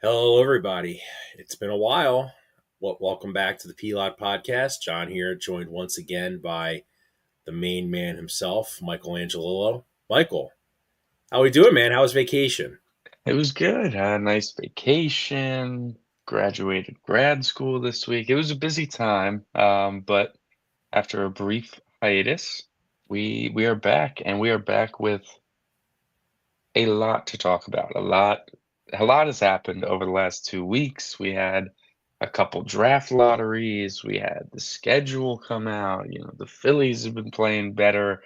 Hello, everybody. It's been a while. Welcome back to the P-LotPodcast. John here, joined once again by the main man himself, Michael Angelillo. Michael, how we doing, man? How was vacation? It was good. Had a nice vacation. Graduated grad school this week. It was a busy time, but after a brief hiatus, we are back, and we are back with a lot to talk about. A lot has happened over the last 2 weeks. We had a couple draft lotteries. We had the schedule come out. The Phillies have been playing better.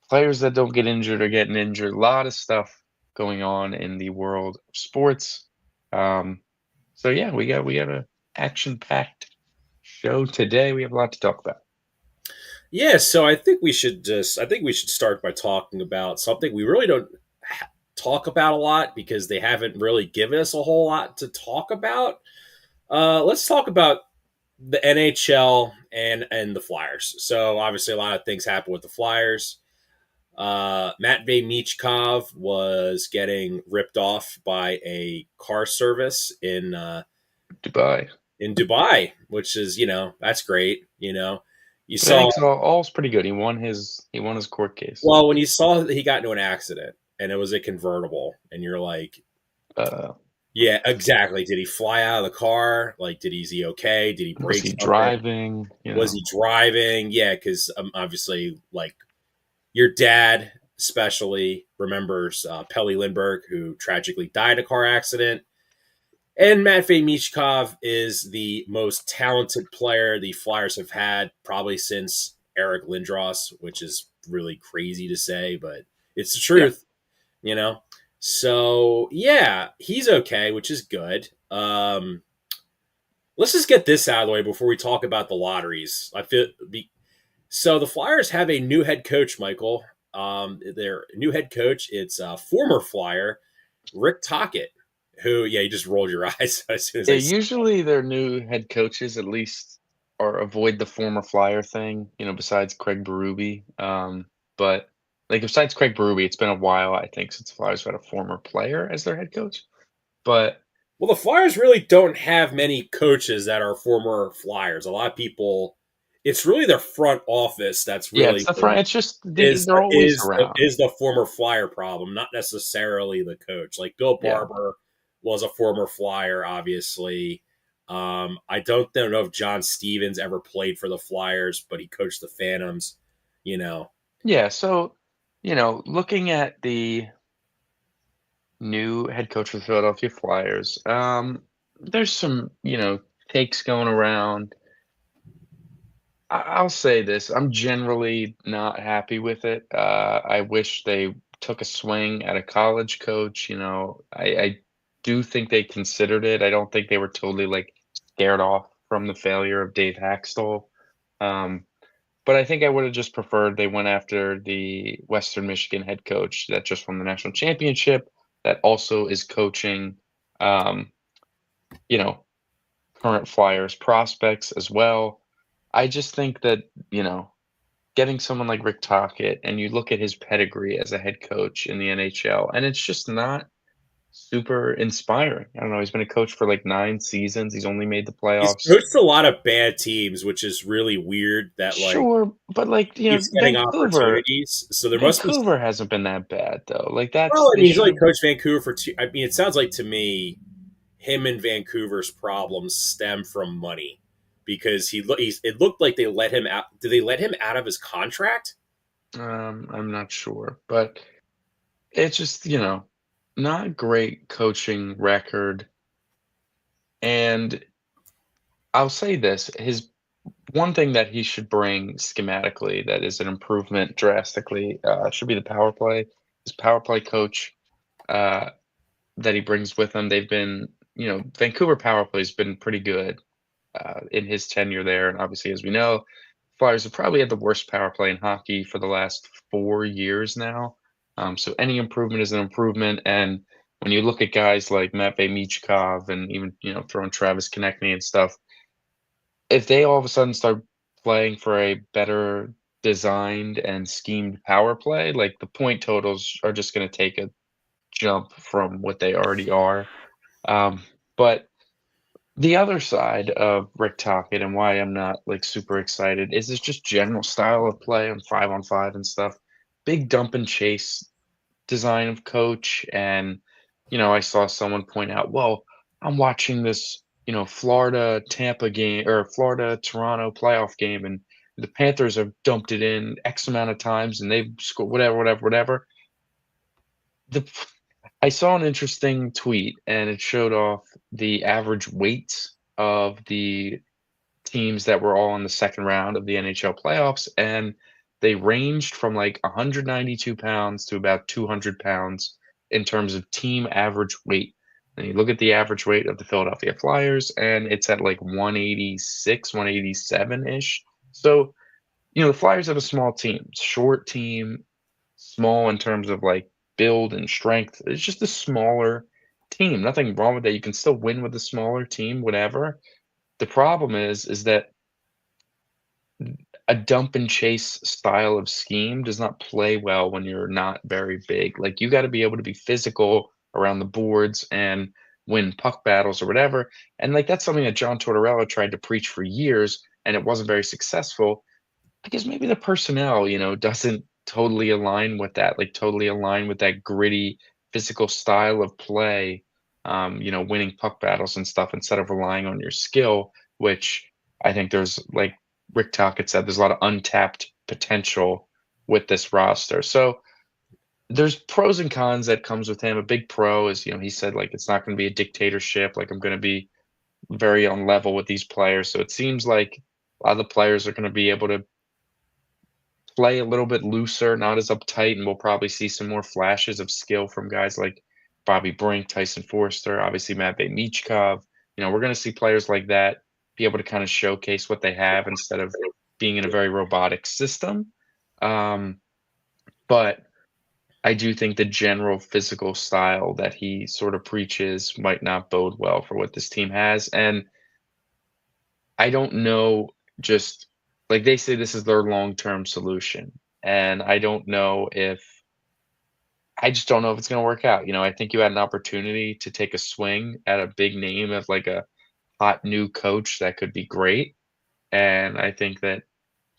Players that don't get injured are getting injured. A lot of stuff going on in the world of sports. Um, so yeah, we got a action-packed show today. We have a lot to talk about. Yeah, so I think we should start by talking about something we really don't talk about a lot because they haven't really given us a whole lot to talk about. Let's talk about the NHL and the Flyers. So obviously, a lot of things happen with the Flyers. Matvey Michkov was getting ripped off by a car service Dubai. in Dubai, which is that's great. You I saw think all's pretty good. He won his court case. well when you saw that he got into an accident and it was a convertible, and you're like, Uh, yeah, exactly. Did he fly out of the car? Like, is he okay? Did he was break he something? driving? Was he driving? Yeah, because obviously, like your dad especially remembers Pelle Lindbergh, who tragically died in a car accident. And Matvey Michkov is the most talented player the Flyers have had probably since Eric Lindros, which is really crazy to say, but it's the Yeah. truth, you know? So, yeah, he's okay, which is good. Let's just get this out of the way before we talk about the lotteries. So the Flyers have a new head coach, Michael. Their new head coach, it's a former Flyer, Rick Tocchet, who, yeah, you just rolled your eyes as soon as Yeah, I said. usually their new head coaches at least or avoid the former Flyer thing, besides Craig Berube. But like besides Craig Berube, it's been a while, I think, since the Flyers had a former player as their head coach. But Well, the Flyers really don't have many coaches that are former Flyers. A lot of people, it's really their front office that's yeah, it's really the front. It's just is they're always is around. is the former Flyer problem, not necessarily the coach. Like Bill Yeah. Barber was a former Flyer, obviously. I don't know if John Stevens ever played for the Flyers, but he coached the Phantoms. You know, Yeah, so, looking at the new head coach for the Philadelphia Flyers, there's some, takes going around. I'll say this, I'm generally not happy with it. I wish they took a swing at a college coach. I do think they considered it. I don't think they were totally like scared off from the failure of Dave Haxtell. Um, but I think I would have just preferred they went after the Western Michigan head coach that just won the national championship, that also is coaching, um, you know, current Flyers prospects as well. I just think that, getting someone like Rick Tocchet and you look at his pedigree as a head coach in the NHL, and it's just not super inspiring. I don't know. He's been a coach for like 9 seasons. He's only made the he's playoffs. coached a lot of bad teams, which is really weird. That like Sure, but like, keeps getting opportunities. So there must be. Vancouver hasn't been that bad though. Like Well, I they mean, he's should only have. coached Vancouver for two. I mean, it sounds like to me him and Vancouver's problems stem from money because it looked like they let him out. Did they let him out of his contract? I'm not sure, but it's just, not a great coaching record. And I'll say this, his one thing that he should bring schematically that is an improvement drastically, should be the power play. His power play coach, uh, that he brings with him, they've been, Vancouver power play's been pretty good, in his tenure there, and obviously, as we know, Flyers have probably had the worst power play in hockey for the last 4 years now. So any improvement is an improvement, and when you look at guys like Matvey Michkov and even, throwing Travis Konechny and stuff, if they all of a sudden start playing for a better designed and schemed power play, like, the point totals are just gonna take a jump from what they already are. Um, but the other side of Rick Tocchet and why I'm not like super excited is his just general style of play on 5 and stuff. Big dump and chase design of coach. And, I saw someone point out, well, I'm watching this, Florida Tampa game or Florida Toronto playoff game, and the Panthers have dumped it in X amount of times and they've scored whatever, whatever, whatever. The I saw an interesting tweet and it showed off the average weight of the teams that were all in the second round of the NHL playoffs, and they ranged from like 192 pounds to about 200 pounds in terms of team average weight. And you look at the average weight of the Philadelphia Flyers, and it's at like 186, 187 ish. So, the Flyers have a small team, short team, small in terms of like build and strength. It's just a smaller team. Nothing wrong with that. You can still win with a smaller team, whatever. The problem is that a dump and chase style of scheme does not play well when you're not very big. Like you got to be able to be physical around the boards and win puck battles or whatever. And like that's something that John Tortorella tried to preach for years and it wasn't very successful because maybe the personnel, doesn't totally align with that, like totally align with that gritty physical style of play, winning puck battles and stuff instead of relying on your skill, which I think there's like Rick Tocchet said, there's a lot of untapped potential with this roster. So there's pros and cons that comes with him. A big pro is, he said like it's not going to be a dictatorship, like I'm going to be very on level with these players. So it seems like a lot of the players are going to be able to play a little bit looser, not as uptight, and we'll probably see some more flashes of skill from guys like Bobby Brink, Tyson Forster, obviously Matvey Michkov. We're going to see players like that be able to kind of showcase what they have instead of being in a very robotic system. Um, but I do think the general physical style that he sort of preaches might not bode well for what this team has. And I don't know, just like they say this is their long-term solution. And I just don't know if it's gonna work out. I think you had an opportunity to take a swing at a big name of like a hot new coach that could be great. And I think that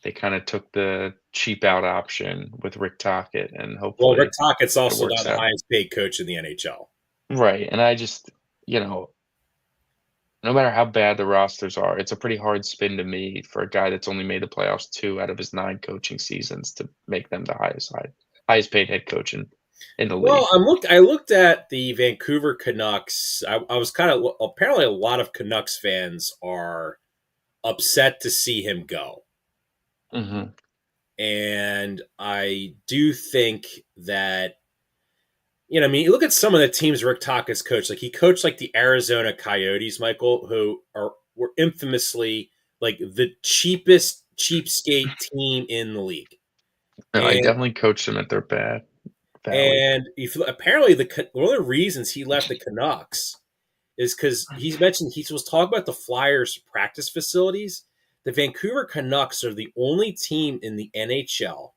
they kind of took the cheap out option with Rick Tocchet and Well, Rick hopefully Tockett's it also now works the out. highest paid coach in the NHL. Right. And I just, you know, no matter how bad the rosters are, it's a pretty hard spin to me for a guy that's only made the playoffs 2 out of his 9 coaching seasons to make them the highest paid head coach in the Well, league. I looked at the Vancouver Canucks. I was kind of apparently a lot of Canucks fans are upset to see him go. Mhm. And I do think that, I mean, you look at some of the teams Rick Taka's coached. Like he coached like the Arizona Coyotes, Michael, who were infamously like the cheapest cheapskate team in the league. No, I And definitely coached them at their bad valley. and if apparently one of the reasons he left the Canucks is because he's mentioned he was talking about the Flyers practice facilities. The Vancouver Canucks are the only team in the NHL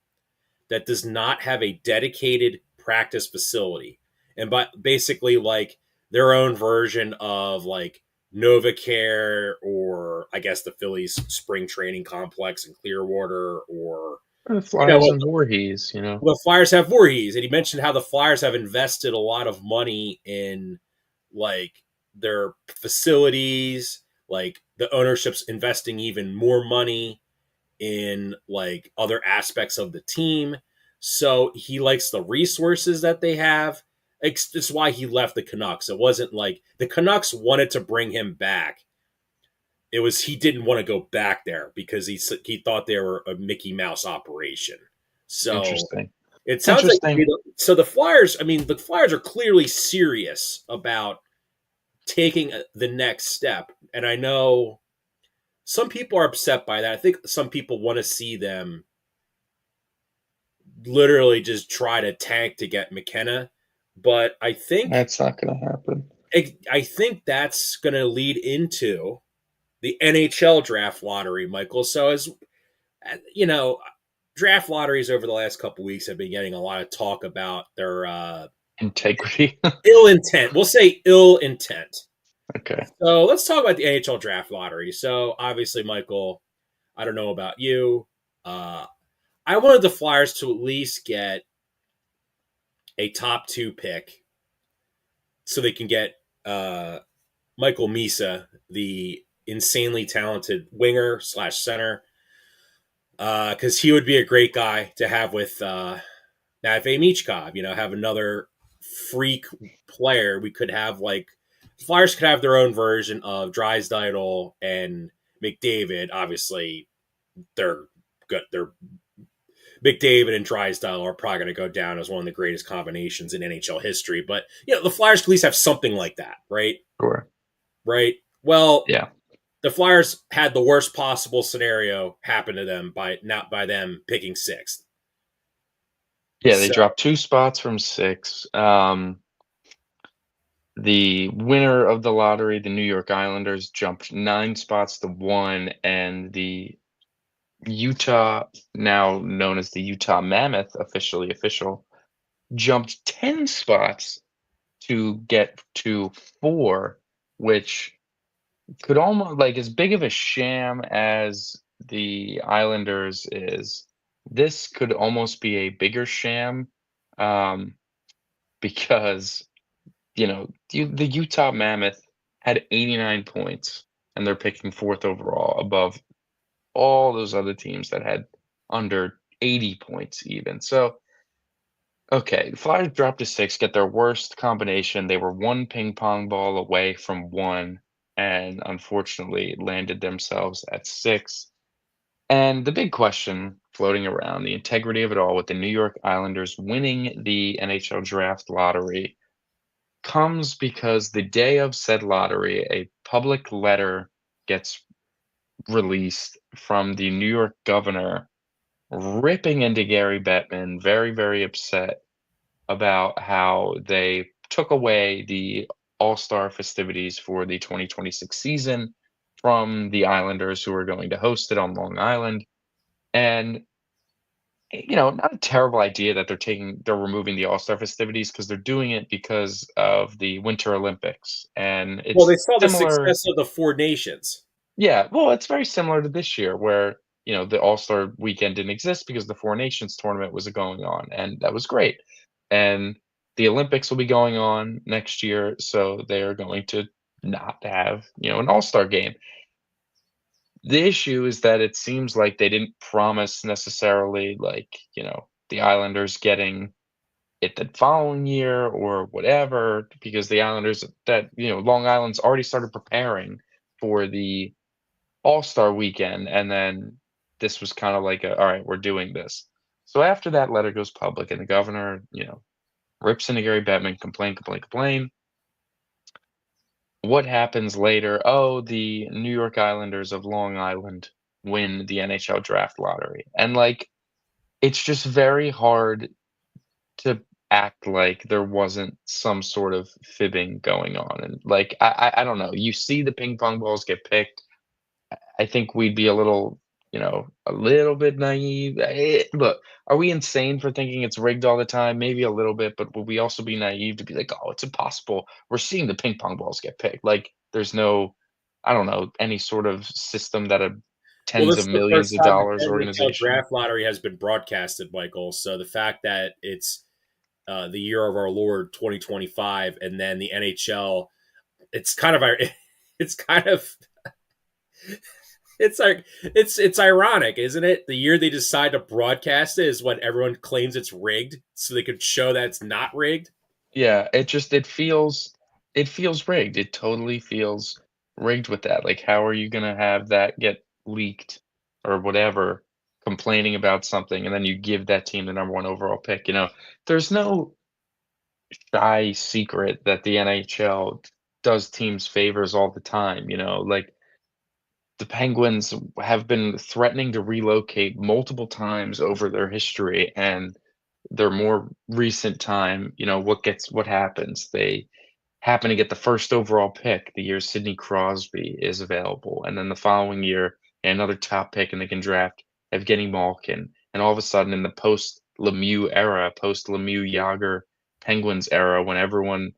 that does not have a dedicated practice facility. And but basically like their own version of like NovaCare or I guess the Phillies spring training complex in Clearwater or The you know Flyers what and Voorhees, the Flyers have Voorhees. And he mentioned how the Flyers have invested a lot of money in like their facilities, like the ownership's investing even more money in like other aspects of the team. So he likes the resources that they have. It's why he left the Canucks. It wasn't like the Canucks wanted to bring him back. It was he didn't want to go back there because he thought they were a Mickey Mouse operation. So interesting. it sounds like Interesting. so the Flyers. I mean, the Flyers are clearly serious about taking the next step, and I know some people are upset by that. I think some people want to see them literally just try to tank to get McKenna. But That's not gonna happen. I think that's going to lead into the NHL draft lottery, Michael. So as you know, draft lotteries over the last couple weeks have been getting a lot of talk about their Integrity. Ill intent. We'll say ill intent. Okay. So let's talk about the NHL draft lottery. So obviously, Michael, I don't know about you. Uh, I wanted the Flyers to at least get a top two pick so they can get Michael Misa, the insanely talented winger slash center, because he would be a great guy to have with Matvey Michkov. Have another freak player. We could have like Flyers could have their own version of Drysdale and McDavid. Obviously, they're good. They're McDavid and Drysdale are probably going to go down as one of the greatest combinations in NHL history. But the Flyers could at least have something like that, right? Sure. Right. Well, Yeah. the Flyers had the worst possible scenario happen to them by not by them picking sixth. Yeah, they So dropped 2 spots from 6. The winner of the lottery, the New York Islanders, jumped 9 spots to 1, and the Utah, now known as the Utah Mammoth, officially official, jumped 10 spots to get to 4, which could almost like, as big of a sham as the Islanders is, this could almost be a bigger sham, um, because, the Utah Mammoth had 89 points, and they're picking 4th overall above all those other teams that had under 80 points even. So, okay, the Flyers dropped to 6, get their worst combination. They were 1 ping pong ball away from 1, and unfortunately landed themselves at 6. And the big question floating around, the integrity of it all with the New York Islanders winning the NHL draft lottery comes because the day of said lottery, a public letter gets released from the New York governor ripping into Gary Bettman, very, very upset about how they took away the All-Star festivities for the 2026 season from the Islanders who are going to host it on Long Island. And not a terrible idea that they're removing the All-Star festivities because they're doing it because of the Winter Olympics. And well, they it's saw the similar. success of the Four Nations. Yeah, well, it's very similar to this year where, the All-Star weekend didn't exist because the Four Nations tournament was going on, and that was great. And the Olympics will be going on next year, so they're going to not have, an All-Star game. The issue is that it seems like they didn't promise necessarily, like, the Islanders getting it the following year or whatever, because the Islanders Long Island's already started preparing for the All-Star weekend, and then this was kinda like a, "Alright, we're doing this." So after that letter goes public and the governor, rips into Gary Bettman, complain, complain, complain, what happens later? Oh, the New York Islanders of Long Island win the NHL draft lottery, and, like, it's just very hard to act like there wasn't some sort of fibbing going on, and, like, I don't know, you see the ping pong balls get picked. I think we'd be a little bit naive. Look, are we insane for thinking it's rigged all the time? Maybe a little bit, but would we also be naive to be like, "Oh, it's impossible. We're seeing the ping pong balls get picked." Like, there's no, I don't know, any sort of system that a Well, tens this of is the millions first of time dollars the NHL organization. draft lottery has been broadcasted, Michael. So the fact that it's the year of our Lord 2025, and then the NHL, it's kind of it's kind of it's like it's ironic, isn't it? The year they decide to broadcast it is when everyone claims it's rigged, so they could show that it's not rigged. Yeah, it feels rigged. It totally feels rigged with that. Like, how are you gonna have that get leaked or whatever, complaining about something, and then you give that team the number 1 overall pick, There's no shy secret that the NHL does teams favors all the time, like, the Penguins have been threatening to relocate multiple times over their history, and their more recent time, what happens? They happen to get the first overall pick the year Sidney Crosby is available, and then the following year, another top pick, and they can draft Evgeny Malkin. And all of a sudden, in the post Lemieux era, post Lemieux Yager Penguins era when everyone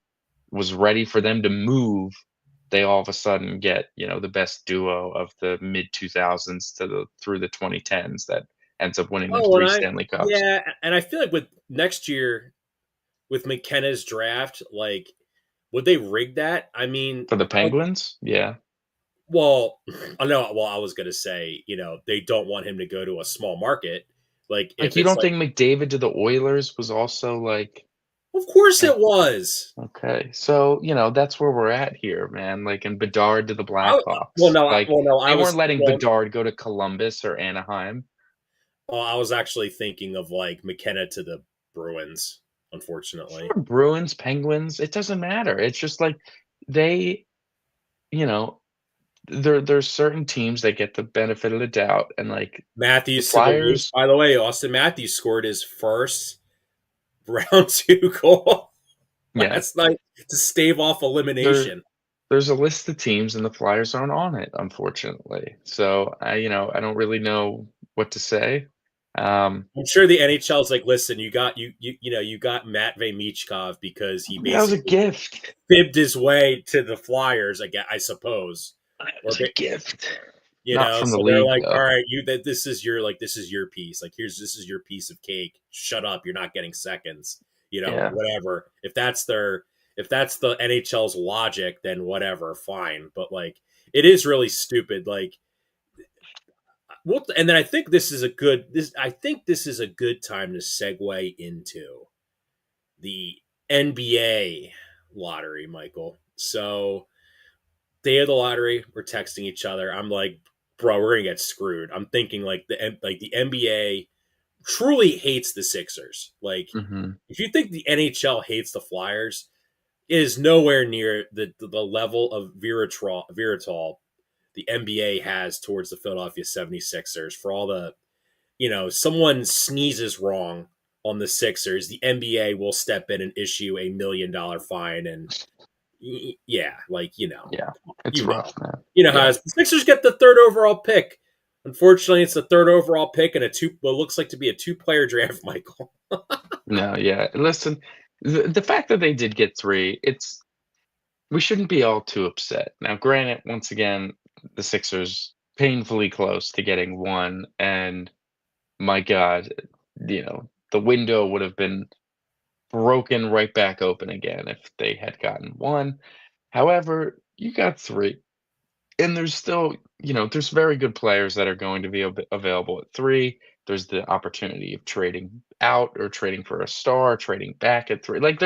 was ready for them to move, they all of a sudden get, the best duo of the mid 2000s to the through the 2010s that ends up winning them Oh, and 3 I Stanley Cups. yeah, and I feel like with next year with McKenna's draft, like would they rig that? I mean, For the like, Penguins? Yeah. well, I know. Well, I was gonna say, they don't want him to go to a small market. Like Like, if you it's don't like, think McDavid to the Oilers was also, like, of course eh, it was. okay. So, that's where we're at here, man, like, and Bedard to the Well, Blackhawks. no, Like, I they was weren't letting well, Bedard go to Columbus or Anaheim. I was actually thinking of like McKenna to the Bruins. Unfortunately, Sure, Bruins, Penguins, it doesn't matter. It's just like they, you know, there's certain teams that get the benefit of the doubt, and, like, the Matthews to the Leafs. Flyers. By the way, Austin Matthews scored his first round two goal Yeah, last night to stave off there elimination. there's a list of teams, and the Flyers aren't on it, unfortunately. So, I don't really know what to say. Um, I'm sure the NHL's like, listen, you got Matvey Michkov because he that was a basically gift. fibbed his way to the Flyers, I suppose. That Or was a gift. Not from the so they're league, like, all though. right, this is your piece. Like this is your piece of cake. Shut up, you're not getting seconds. Yeah. Whatever. If that's the NHL's logic, then whatever, fine. But like, it is really stupid. Like, and then I think this is a good this. I think this is a good time to segue into the NBA lottery, Michael. So day of the lottery, we're texting each other. I'm like, bro, we're gonna get screwed. I'm thinking like the NBA truly hates the Sixers. Like, Mhm. if you think the NHL hates the Flyers, it is nowhere near the level of vitriol the NBA has towards the Philadelphia 76ers for all the someone sneezes wrong on the Sixers, the NBA will step in and issue $1 million fine, and yeah, like Yeah. It's you rough, man. how Yeah. the Sixers get the third overall pick. Unfortunately, it's the third overall pick and what looks like to be a two-player draft, Michael. No, yeah. Listen, the fact that they did get 3, we shouldn't be all too upset. Now, granted, once again, the Sixers painfully close to getting 1, and my god, the window would have been broken right back open again if they had gotten 1. However, you got 3, and there's still, there's very good players that are going to be available at 3. There's the opportunity of trading out or trading for a star, trading back at 3. Like,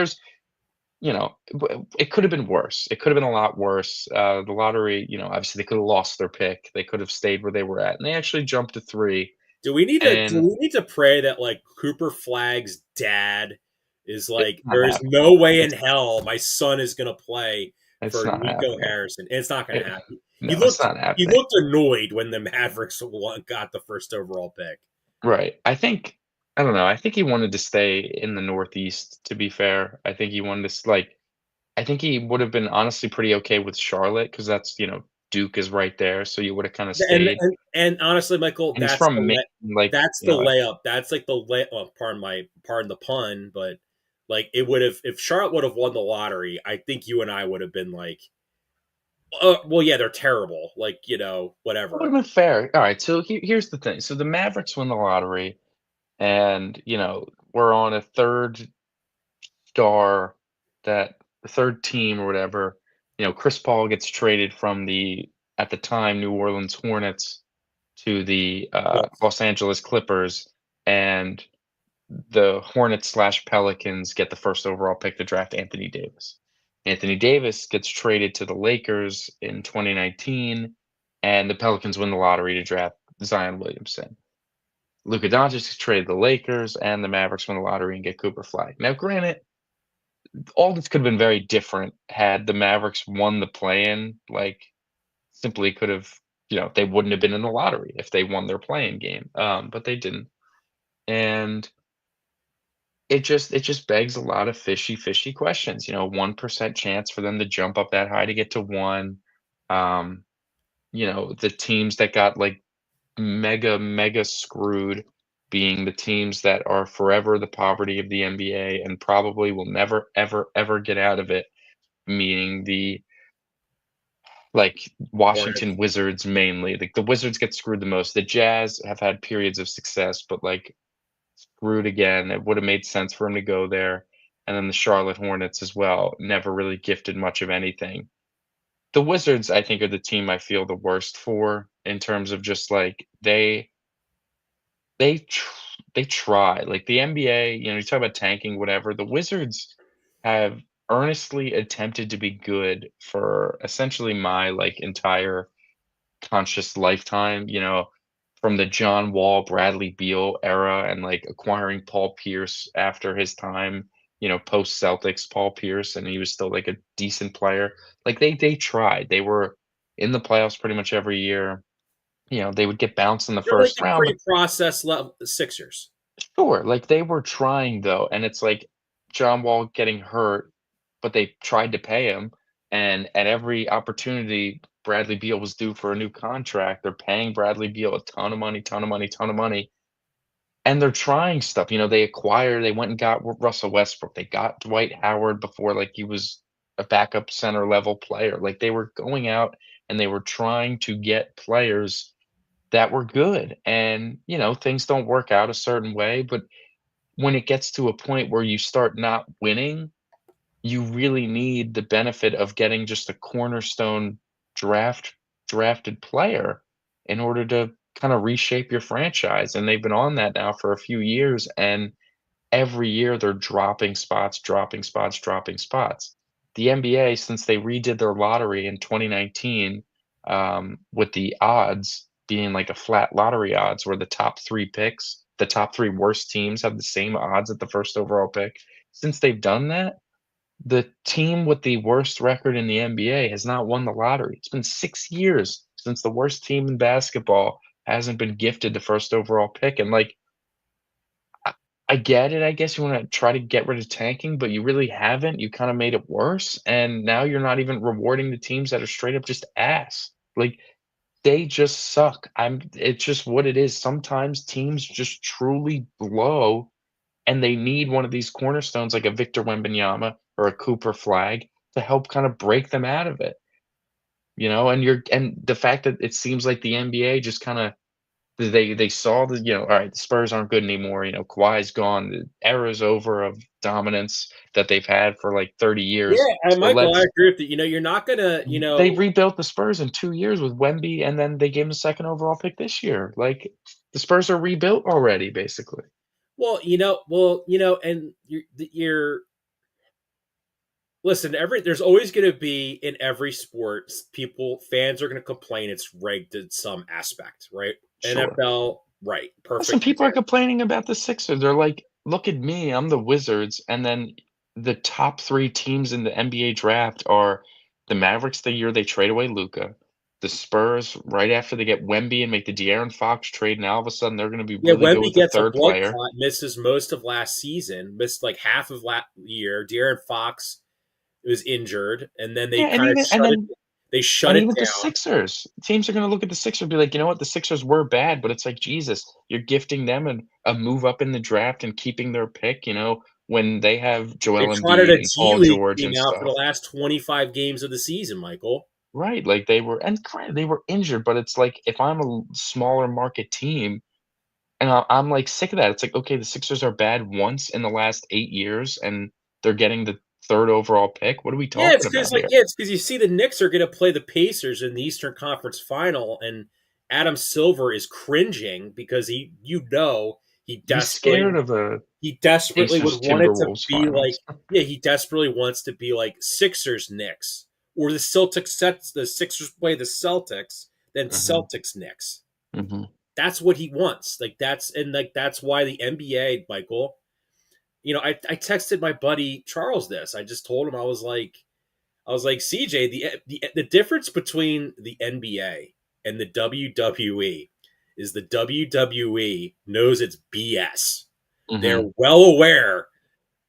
it could have been worse. It could have been a lot worse. The lottery, obviously they could have lost their pick. They could have stayed where they were at, and they actually jumped to 3. Do And we need to pray that like Cooper Flag's dad is it's like, not there is happening. no way in It's hell my son is gonna play it's for not Nico happening. Harrison. It's not gonna It, happen. no, it's not He happening. looked annoyed when the Mavericks got the first overall pick. Right. I don't know. I think he wanted to stay in the Northeast. To be fair, I think he wanted to I think he would have been honestly pretty okay with Charlotte because that's Duke is right there, so you would have kind of stayed. And honestly, Michael, And he's from Maine, like that's the layup. That's like the lay. Oh, pardon the pun, but like it would have if Charlotte would have won the lottery. I think you and I would have been like, well, yeah, they're terrible. Like That would whatever. have been fair. All right, so here's the thing. So the Mavericks win the lottery, and we're on a third star, that the third team or whatever. Chris Paul gets traded from the at the time New Orleans Hornets to the Yes. Los Angeles Clippers, and the Hornets/Pelicans get the first overall pick to draft Anthony Davis. Anthony Davis gets traded to the Lakers in 2019, and the Pelicans win the lottery to draft Zion Williamson. Luka Doncic gets traded to the Lakers, and the Mavericks win the lottery and get Cooper Flag. Now, granted, all this could have been very different had the Mavericks won the play-in. Like, simply could have, they wouldn't have been in the lottery if they won their play-in game, but they didn't, and it just begs a lot of fishy questions. 1% chance for them to jump up that high to get to 1. Um, the teams that got, like, mega screwed. being the teams that are forever the poverty of the NBA and probably will never, ever, ever get out of it, meaning the like Washington Hornets. Wizards mainly. Like the Wizards get screwed the most. The Jazz have had periods of success, but like screwed again. It would have made sense for him to go there. And then the Charlotte Hornets as well, never really gifted much of anything. The Wizards, I think, are the team I feel the worst for in terms of just like they tr they try. Like the NBA, you talk about tanking, whatever. The Wizards have earnestly attempted to be good for essentially my like entire conscious lifetime, from the John Wall, Bradley Beal era and, like, acquiring Paul Pierce after his time, post Celtics Paul Pierce, and he was still, like, a decent player. Like, they tried. They were in the playoffs pretty much every year. They would get bounced in the They're like first the round, but pre-process level Sixers. sure, like, they were trying, though, and it's like John Wall getting hurt, but they tried to pay him, and at every opportunity, Bradley Beal was due for a new contract. They're paying Bradley Beal a ton of money, ton of money, ton of money, and they're trying stuff. They went and got Russell Westbrook. They got Dwight Howard before, like, he was a backup center level player. Like, they were going out and they were trying to get players that were good, and, things don't work out a certain way, but when it gets to a point where you start not winning, you really need the benefit of getting just a cornerstone draft drafted player in order to kind of reshape your franchise. And they've been on that now for a few years, and every year they're dropping spots, dropping spots, dropping spots. The NBA, since they redid their lottery in 2019, with the odds being like a flat lottery odds where the top three worst teams have the same odds at the first overall pick. Since they've done that, the team with the worst record in the NBA has not won the lottery. It's been 6 years since the worst team in basketball hasn't been gifted the first overall pick, and, like, I I get it, I guess you wanna try to get rid of tanking, but you really haven't. You kinda made it worse, and now you're not even rewarding the teams that are straight up just ass. Like, they just suck. It's just what it is. Sometimes teams just truly blow and they need one of these cornerstones like a Victor Wembanyama or a Cooper Flag to help kind of break them out of it, and the fact that it seems like the NBA just kinda they saw "All right, the Spurs aren't good anymore, Kawhi's gone, the era's over of dominance that they've had for, like, 30 Yeah, years, and so Michael, I let's." agree with you. You're not gonna, They rebuilt the Spurs in 2 years with Wemby, and then they gave him the 2nd overall pick this year. Like, the Spurs are rebuilt already, basically. and you're listen. There's always going to be in every sport, fans are going to complain it's rigged in some aspect, right? Sure. NFL, right? Listen, Perfect people are example. complaining about the Sixers. They're like, "Look at me, I'm the Wizards," and then the top 3 teams in the NBA draft are the Mavericks the year they trade away Luka, the Spurs right after they get Wemby and make the De'Aaron Fox trade, now all of a sudden they're gonna be Yeah, really good Wemby with the gets a 3rd blood player. clot, misses most of last season, missed like half of last year. De'Aaron Fox was injured, and then they Yeah, and kind of even and shut it. then They shut and it even the down. Sixers, teams are gonna look at the Sixers and be like, "You know what? The Sixers were bad," but it's like, Jesus, you're gifting them a move up in the draft and keeping their pick, when they have They Joel trotted a Embiid and G Paul League George team and out for the stuff. last 25 games of the season, Michael. Right, like, they were injured, but it's like, if I'm a smaller market team and I'm, like, sick of that, it's like, okay, the Sixers are bad once in the last 8 years, and they're getting the 3rd overall pick. What are we talking about here? It's because you see the Knicks are going to play the Pacers in the Eastern Conference Final, and Adam Silver is cringing because he He's scared desperately of a he desperately would Pacers want it to Timberwolves be like finals. he desperately wants to be like Sixers Knicks or the Sixers play the Celtics, then Mhm, Celtics Knicks. mhm. That's what he wants. That's why the NBA, Michael. I texted my buddy Charles this. I just told him I was like, CJ, the difference between the NBA and the WWE is the WWE knows it's BS. They're Mhm. well aware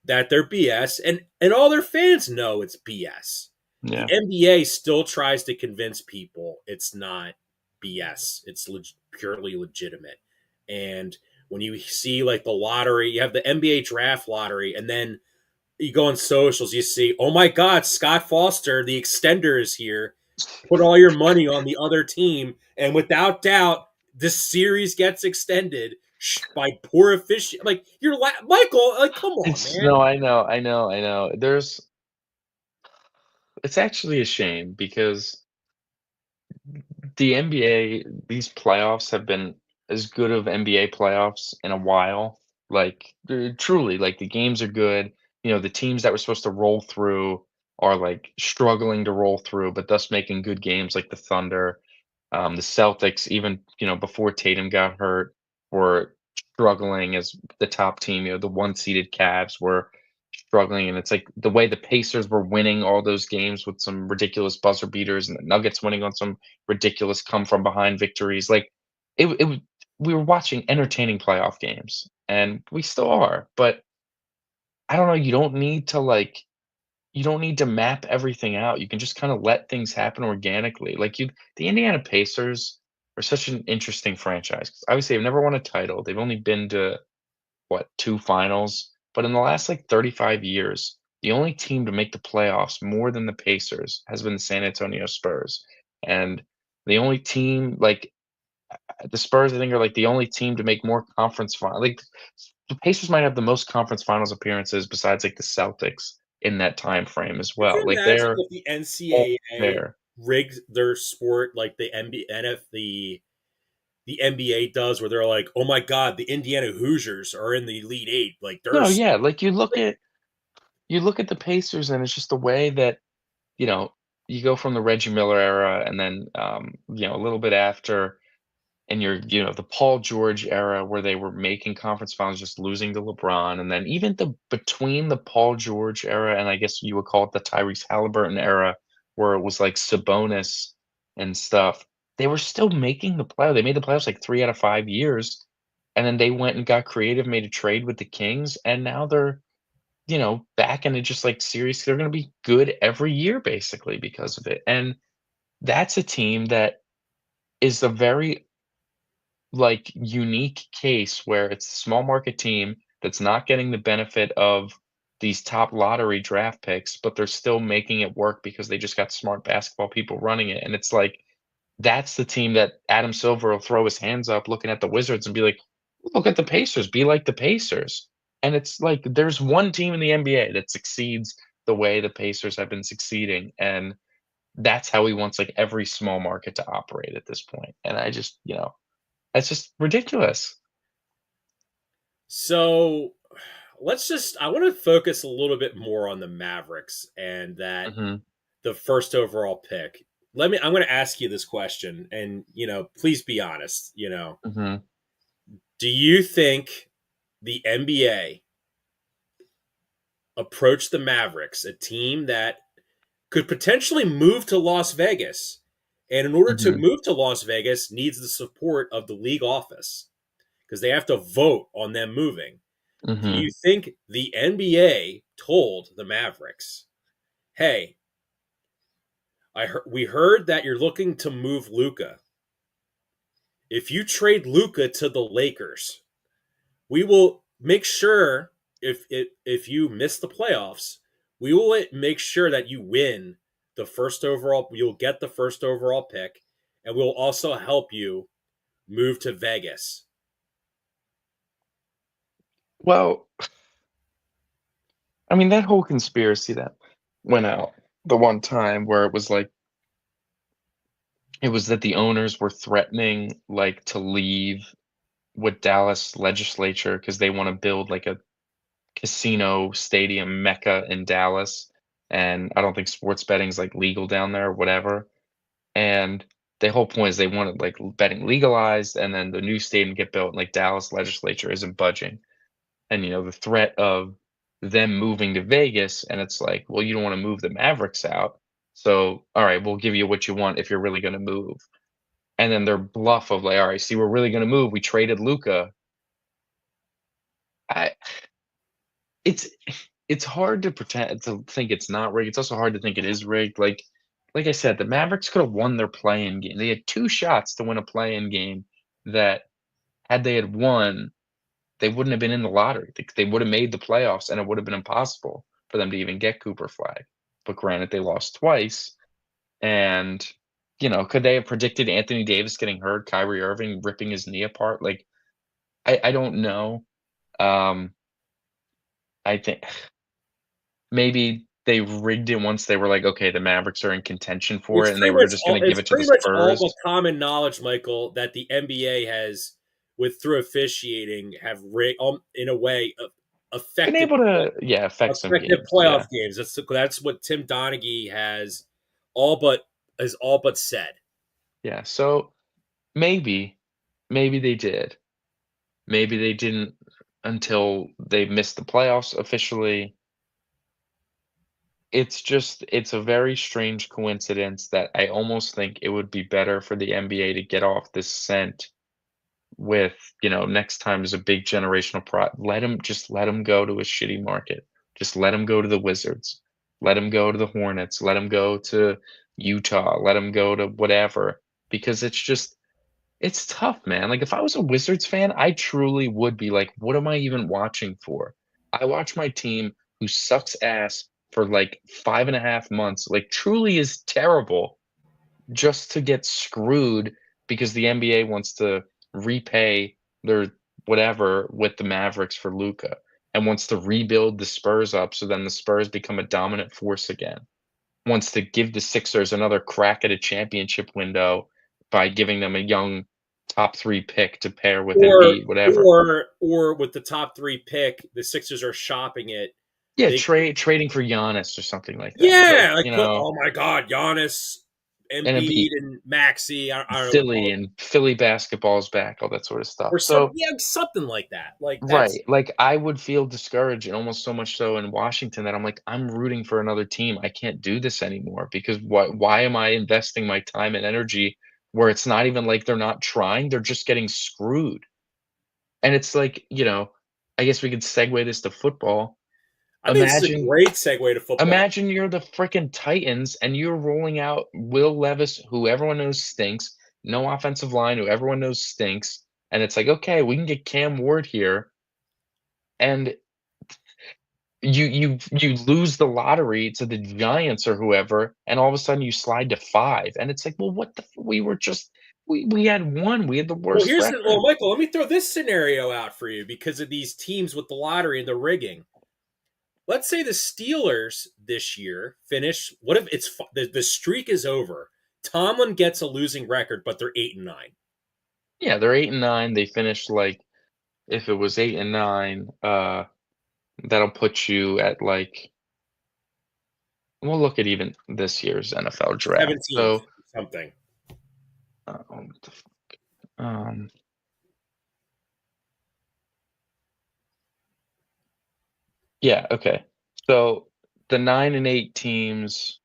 that they're BS, and all their fans know it's BS. The Yeah. NBA still tries to convince people it's not BS. It's purely legitimate. And when you see like the lottery, you have the NBA draft lottery, and then you go on socials, you see, oh my God, Scott Foster, the extender is here. Put all your money on the other team, and without doubt, this series gets extended by poor efficient. Like Michael, like come on, It's man. no, I know. It's actually a shame because the NBA, these playoffs have been as good of NBA playoffs in a while. Like, truly, like the games are good. The teams that were supposed to roll through are like struggling to roll through, but thus making good games like the Thunder. The Celtics, even before Tatum got hurt, were struggling as the top team. The one-seeded Cavs were struggling, and it's like the way the Pacers were winning all those games with some ridiculous buzzer beaters, and the Nuggets winning on some ridiculous come from behind victories. Like we were watching entertaining playoff games, and we still are. But I don't know. You don't need to map everything out. You can just kinda let things happen organically. The Indiana Pacers are such an interesting franchise 'cause obviously they've never won a title. They've only been to, what, 2 finals? But in the last, like, 35 years, the only team to make the playoffs more than the Pacers has been the San Antonio Spurs. And the only team the Spurs, I think, are, like, the only team to make more conference final the Pacers might have the most conference finals appearances besides, like, the Celtics in that time frame as Could well. you Like, imagine they're if the all NCAA there. rigged their sport like the the NBA does, where they're like, "Oh my God, the Indiana Hoosiers are in the Elite Eight." Like they're No, yeah, like, you look at the Pacers, and it's just the way that, you know, you go from the Reggie Miller era and then, a little bit after and the Paul George era where they were making conference finals, just losing to LeBron, and then even between the Paul George era and I guess you would call it the Tyrese Halliburton era, where it was like Sabonis and stuff, they were still making the play. They made the playoffs like 3 out of 5 years, and then they went and got creative, made a trade with the Kings, and now they're, back in a just like series. They're gonna be good every year basically because of it. And that's a team that is a very unique case where it's a small market team that's not getting the benefit of these top lottery draft picks, but they're still making it work because they just got smart basketball people running it. And it's like that's the team that Adam Silver will throw his hands up looking at the Wizards and be like, look at the Pacers, be like the Pacers. And it's like there's one team in the NBA that succeeds the way the Pacers have been succeeding. And that's how he wants like every small market to operate at this point. And I just, that's just ridiculous. so. I want to focus a little bit more on the Mavericks and that Mhm, the first overall pick. I'm going to ask you this question, and please be honest. mhm, Do you think the NBA approached the Mavericks, a team that could potentially move to Las Vegas, and in order to mhm, move to Las Vegas, needs the support of the league office because they have to vote on them moving? Do you mhm. think the NBA told the Mavericks, "Hey, we heard that you're looking to move Luca. If you trade Luca to the Lakers, we will make sure if you miss the playoffs, we will make sure that you win the first overall. You'll get the first overall pick, and we'll also help you move to Vegas." Well, I mean, that whole conspiracy that went out the one time where it was that the owners were threatening, to leave with Dallas legislature because they wanna build, like, a casino stadium mecca in Dallas, and I don't think sports betting's, legal down there or whatever, and the whole point is they wanted, betting legalized, and then the new stadium get built, and, Dallas legislature isn't budging. And the threat of them moving to Vegas, and it's like, well, you don't want to move the Mavericks out, so all right, we'll give you what you want if you're really going to move. And then their bluff of all right, see, we're really going to move. We traded Luca. I it's it's hard to pretend to think it's not rigged. It's also hard to think it is rigged. Like I said, the Mavericks could have won their play-in game. They had two shots to win a play-in game that had they had won. they wouldn't have been in the lottery. They would have made the playoffs, and it would have been impossible for them to even get Cooper Flag. But granted, they lost twice, and, could they have predicted Anthony Davis getting hurt, Kyrie Irving ripping his knee apart? Like, I don't know. Um, I think maybe they rigged it once they were like, "Okay, the Mavericks are in contention for it," and they were just gonna give It's it to the pretty much all but Spurs. common knowledge, Michael, that the NBA has, with through officiating, have in a way Been affected able to, yeah, affect some games, playoff yeah. games. That's what Tim Donaghy all but all but said. Yeah, so maybe, maybe they did. Maybe they didn't until they missed the playoffs officially. It's a very strange coincidence that I almost think it would be better for the NBA to get off this scent with, next time is a big generational let him go to a shitty market. Just let him go to the Wizards. Let him go to the Hornets. Let him go to Utah. Let him go to whatever because it's tough, man. Like if I was a Wizards fan, I truly would be like, what am I even watching for? I watch my team who sucks ass for like 5.5 months, like truly is terrible just to get screwed because the NBA wants to repay their whatever with the Mavericks for Luca and wants to rebuild the Spurs up so then the Spurs become a dominant force again. Wants to give the Sixers another crack at a championship window by giving them a young top 3 pick to pair with Or Embiid, whatever. with the top three pick, the Sixers are shopping it. Yeah, They trading for Giannis or something like that. Like, Yeah, like put oh my god, Giannis, and Embiid, Embiid, and Maxi. I don't know what call Philly and Philly basketball's back, all that sort of stuff. or So something like that. Like that's right. Like, I would feel discouraged, and almost so much so in Washington that I'm like, "I'm rooting for another team. I can't do this anymore because why am I investing my time and energy where it's not even like they're not trying, they're just getting screwed." And it's like, I guess we could segue this to football. I think this is a Imagine great segue to football. imagine you're the freaking Titans and you're rolling out Will Levis, who everyone knows stinks, no offensive line, who everyone knows stinks, and it's like, "Okay, we can get Cam Ward here," and you lose the lottery to the Giants or whoever, and all of a sudden you slide to 5, and it's like, "Well, what the f we were just we had 1, we had the worst record." Michael. Let me throw this scenario out for you because of these teams with the lottery and the rigging. Let's say the Steelers this year finish. What if the streak is over? Tomlin gets a losing record, but they're 8-9. Yeah, they're 8 and 9, they finished, like if it was 8 and 9, that'll put you at, like we'll look at even this year's NFL draft. 17th, So, something. what the f um, yeah, okay. So, the 9 and 8 teams,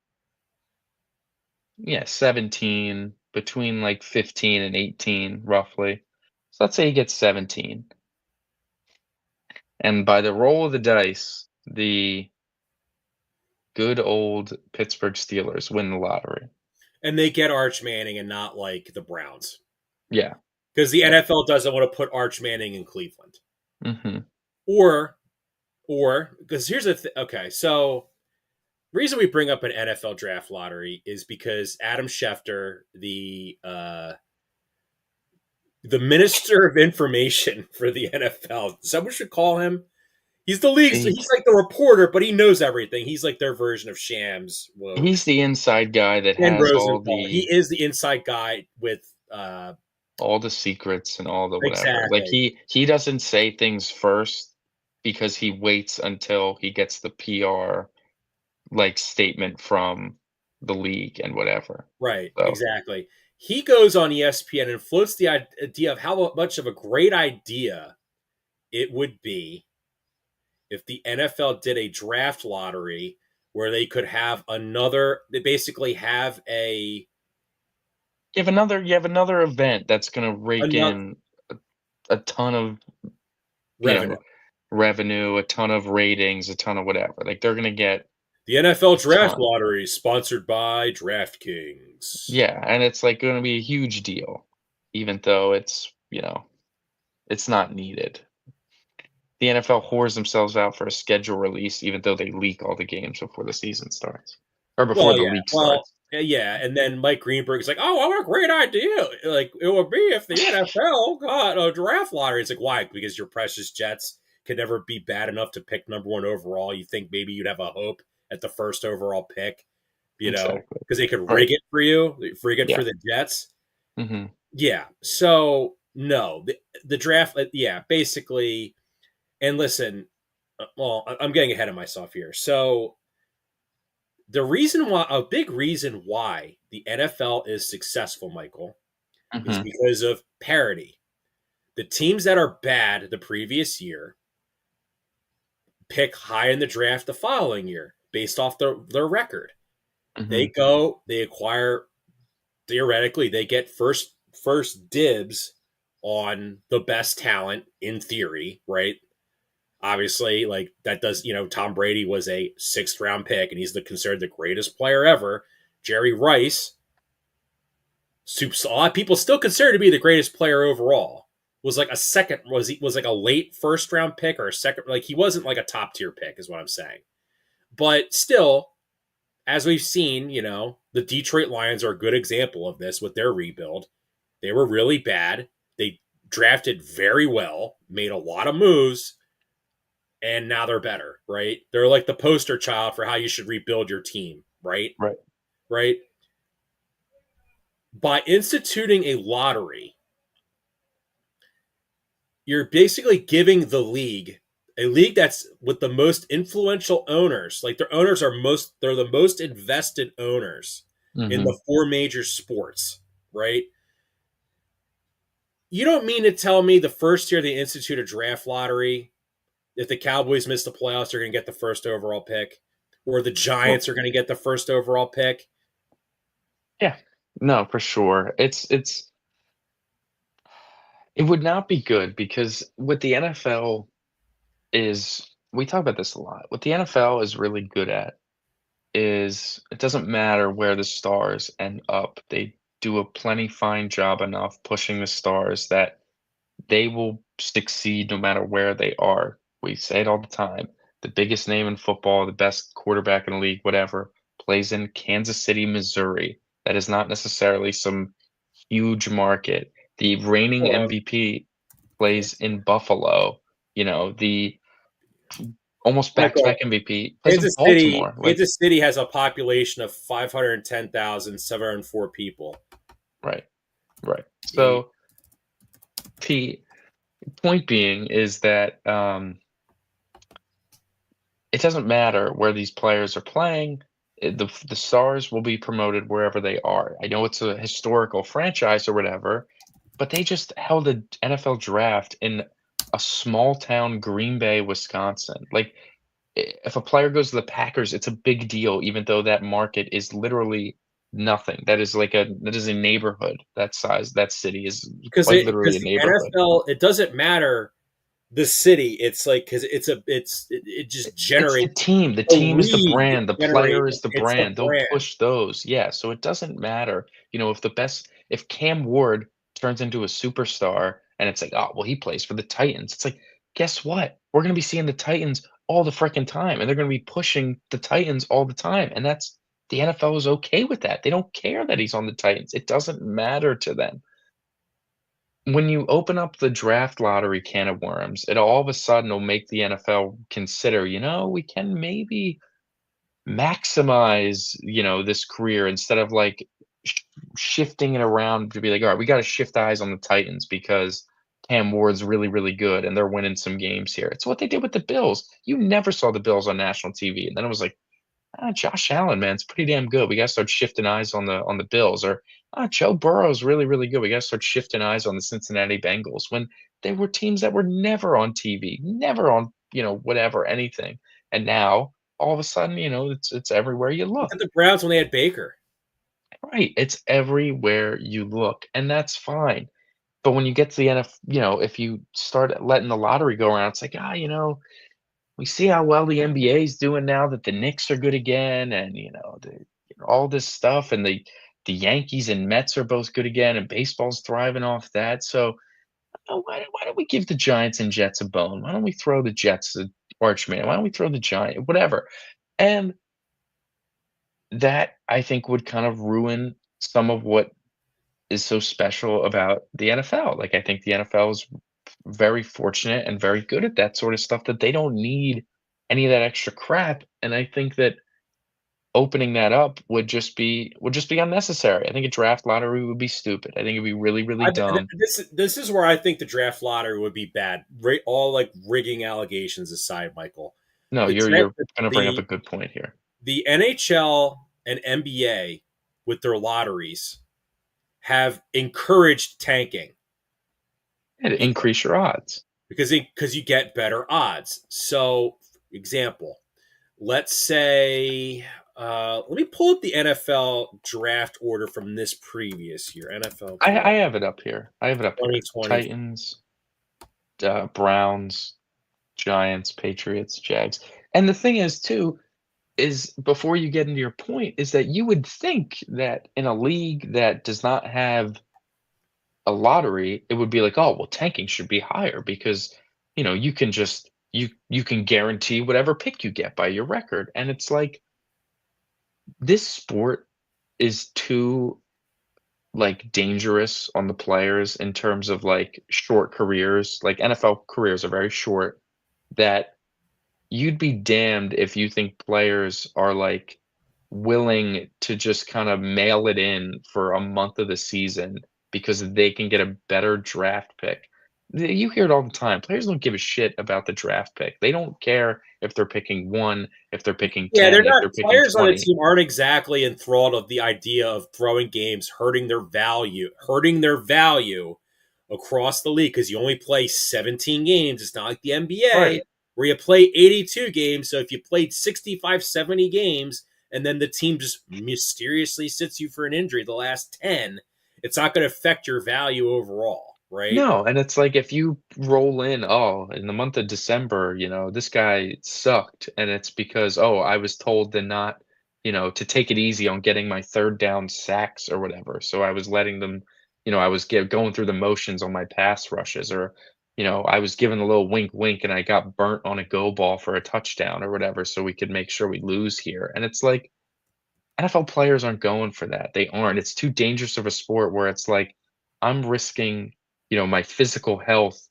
yeah, 17, between, like, 15 and 18, roughly. So, let's say he gets 17, and by the roll of the dice, the good old Pittsburgh Steelers win the lottery. And they get Arch Manning and not like the Browns. Yeah, Because the yeah. NFL doesn't want to put Arch Manning in Cleveland. Mhm. Or because here's okay, so reason we bring up an NFL draft lottery is because Adam Schefter, the minister of information for the NFL, someone should call him. He's the league. So He he's like the reporter, but he knows everything. He's like their version of Shams. Whoa, he's the inside guy that Ken has Rosenthal. He is the inside guy with all the secrets and all the whatever. Like, exactly he doesn't say things first because he waits until he gets the PR, like, statement from the league and whatever. right, So, exactly. He goes on ESPN and floats the idea of how much of a great idea it would be if the NFL did a draft lottery where they could have they basically have you have another event that's gonna rake another in a ton of, you revenue. know, revenue, a ton of ratings, a ton of whatever. Like, they're gonna get The NFL a draft ton. lottery is sponsored by DraftKings. Yeah, and it's, like, gonna be a huge deal, even though it's not needed. the NFL whores themselves out for a schedule release, even though they leak all the games before the season starts or before Well, the yeah. league Well, starts. yeah. And then Mike Greenberg is like, "Oh, what a great idea! Like it would be if the NFL got a draft lottery." It's like, why? Because your precious Jets could never be bad enough to pick number one overall. You think maybe you'd have a hope at the first overall pick, Exactly. because they could Right. rig it for you, rig it Yeah. for the Jets. Mhm. Yeah. So no, the draft. Yeah, basically. And listen, well, I'm getting ahead of myself here. So the reason why, a big reason why the NFL is successful, Michael, is Mhm. because of parity. The teams that are bad the previous year pick high in the draft the following year based off their record. They Mhm. go, they acquire, theoretically, they get first dibs on the best talent in theory, right? Obviously, like that does, Tom Brady was a sixth round pick and he's considered the greatest player ever. Jerry Rice, a lot of people still consider to be the greatest player overall. Was like a second, was like a late first round pick or a second, like he wasn't like a top tier pick, is what I'm saying. But still, as we've seen, the Detroit Lions are a good example of this with their rebuild. They were really bad. They drafted very well, made a lot of moves, and now they're better, right? They're like the poster child for how you should rebuild your team, right? Right. Right? By instituting a lottery, you're basically giving the league, a league that's with the most influential owners, like their owners they're the most invested owners in Mhm. the four major sports, right? You don't mean to tell me the first year they institute a draft lottery, if the Cowboys miss the playoffs, they're going to get the first overall pick, or the Well, Giants are going to get the first overall pick? yeah. No, for sure. It would not be good because what the NFL is we talk about this a lot. What the NFL is really good at is it doesn't matter where the stars end up. They do a plenty fine job enough pushing the stars that they will succeed no matter where they are. We say it all the time. The biggest name in football, the best quarterback in the league, whatever, plays in Kansas City, Missouri. That is not necessarily some huge market. The reigning Hold on. MVP plays in Buffalo. The almost Michael, back-to-back MVP plays in Baltimore. Like, Kansas City has a population of 510,704 people. right, right. In So the point being is that it doesn't matter where these players are playing. The stars will be promoted wherever they are. I know it's a historical franchise or whatever, but they just held an NFL draft in a small town, Green Bay, Wisconsin. Like, if a player goes to the Packers, it's a big deal, even though that market is literally nothing. That is a neighborhood. That size, that city is quite literally because a the neighborhood. NFL, it doesn't matter the city. It's like, because it just It's the generates team. The the team is the league. brand. The Generate player is the it's the brand. They'll brand. push those. Yeah. So it doesn't matter, if Cam Ward turns into a superstar and it's like, oh, well, he plays for the Titans. It's like, guess what? We're going to be seeing the Titans all the freaking time, and they're going to be pushing the Titans all the time. And the NFL is okay with that. They don't care that he's on the Titans. It doesn't matter to them. When you open up the draft lottery can of worms, it all of a sudden will make the NFL consider, we can maybe maximize, this career instead of like sh shifting it around to be like, "All right, we gotta shift eyes on the Titans because Cam Ward's really, really good and they're winning some games here." It's what they did with the Bills. You never saw the Bills on national TV, and then it was like, Josh Allen, man, it's pretty damn good. We gotta start shifting eyes on the Bills, or Joe Burrow's really, really good. We gotta start shifting eyes on the Cincinnati Bengals when they were teams that were never on TV, never on, whatever, anything. And now all of a sudden, it's everywhere you Look look. at the Browns when they had Baker. Right. It's everywhere you look, and that's fine. But when you get to the if you start letting the lottery go around, it's like, we see how well the NBA is doing now that the Knicks are good again, and all this stuff, and the Yankees and Mets are both good again, and baseball's thriving off that. So "Oh, why don't we give the Giants and Jets a bone? Why don't we throw the Jets a Arch man? Why don't we throw the Giant whatever?" And that, I think, would kind of ruin some of what is so special about the NFL. Like, I think the NFL is very fortunate and very good at that sort of stuff that they don't need any of that extra crap, and I think that opening that up would just be unnecessary. I think a draft lottery would be stupid. I think it'd be really, really dumb. This is where I think the draft lottery would be bad. All like rigging allegations aside, Michael, No, the you're gonna bring up a the good point here. the NHL and NBA with their lotteries have encouraged tanking Yeah, to because increase your odds. because you get better odds. So, example, let's say let me pull up the NFL draft order from this previous year, NFL I draft have it up here. I have it up here. 2020. Titans, Browns, Giants, Patriots, Jags. And the thing is too, is before you get into your point, is that you would think that in a league that does not have a lottery, it would be like, "Oh, well, tanking should be higher because, you can just you can guarantee whatever pick you get by your record." And it's like, this sport is too, like, dangerous on the players in terms of, like, short careers. Like, NFL careers are very short, that you'd be damned if you think players are, like, willing to just kinda mail it in for a month of the season because they can get a better draft pick. You hear it all the time. Players don't give a shit about the draft pick. They don't care if they're picking 1, if they're picking Yeah, they're 10, if not they're picking players on the 20. team aren't exactly enthralled of the idea of throwing games, hurting their value across the league because you only play 17 games. It's not like the NBA Right. where you play 82 games. So if you played 65, 70 games and then the team just mysteriously sits you for an injury the last 10, it's not going to affect your value overall, right? No, and it's like if you roll in, "Oh, in the month of December, this guy sucked," and it's because, "Oh, I was told to not, to take it easy on getting my 3rd down sacks or whatever, so I was letting them, I was going through the motions on my pass rushes," or, "I was given a little wink, wink, and I got burnt on a go ball for a touchdown," or whatever, "so we could make sure we lose here," and it's like, NFL players aren't going for that. They aren't. It's too dangerous of a sport where it's like, I'm risking, my physical health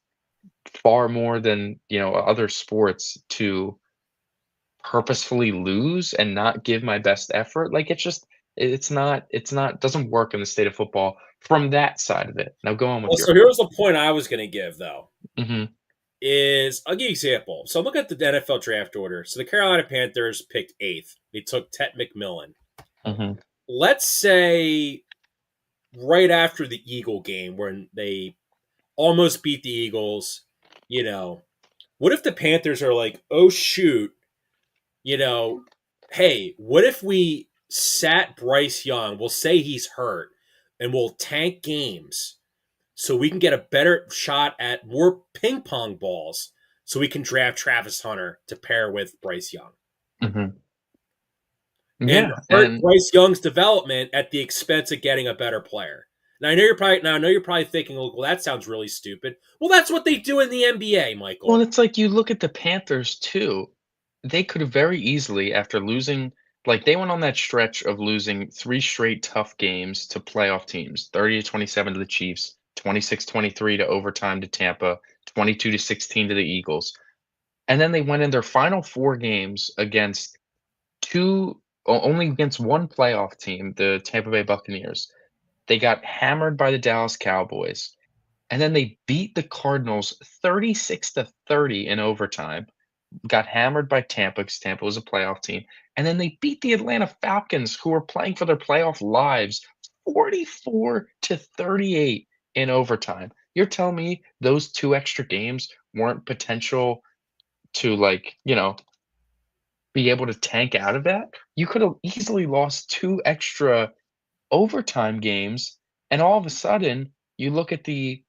far more than, other sports to purposefully lose and not give my best effort. Like, it's not doesn't work in the state of football from that side of it. Now go on with Well, your so point. here's the point I was going to give, though. Mhm, I'll give you an example. So look at the NFL draft order. So the Carolina Panthers picked eighth. They took Ted McMillan. mhm, Let's say right after the Eagle game when they almost beat the Eagles, you know, what if the Panthers are like, oh shoot, you know, hey, what if we sat Bryce Young? We'll say he's hurt and we'll tank games so we can get a better shot at more ping pong balls so we can draft Travis Hunter to pair with Bryce Young mhm. and Yeah, hurt and Bryce Young's development at the expense of getting a better player. Now I know you're probably thinking, well, that sounds really stupid. Well, that's what they do in the NBA, well, Michael. it's like you look at the Panthers too. They could have very easily, after losing, like, they went on that stretch of losing 3 straight tough games to playoff teams, 30-27 to the Chiefs, 26-23 to overtime to Tampa, 22-16 to the Eagles. And then they went in their final 4 games against 2 only against 1 playoff team, the Tampa Bay Buccaneers. They got hammered by the Dallas Cowboys, and then they beat the Cardinals 36-30 in overtime, got hammered by Tampa because Tampa was a playoff team, and then they beat the Atlanta Falcons, who were playing for their playoff lives, 44-38 in overtime. You're telling me those 2 extra games weren't potential to, like, be able to tank out of that? You could have easily lost 2 extra overtime games, and all of a sudden, you look at the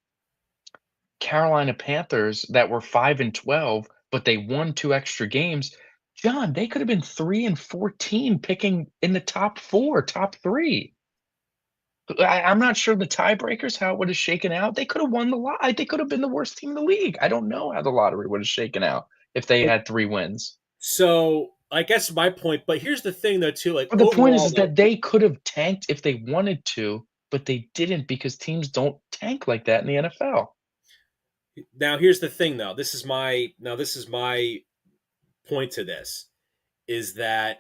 Carolina Panthers that were 5 and 12, but they won 2 extra games. John, they could have been 3 and 14 picking in the top 4, top 3. I'm not sure the tiebreakers, how it would have shaken out. They could have won the lot. They could have been the worst team in the league. I don't know how the lottery would have shaken out if they had 3 wins. So I guess my point, but here's the thing though too, like But the point overall is though, that they could have tanked if they wanted to, but they didn't because teams don't tank like that in the NFL. now here's the thing though. This is my point to this is that,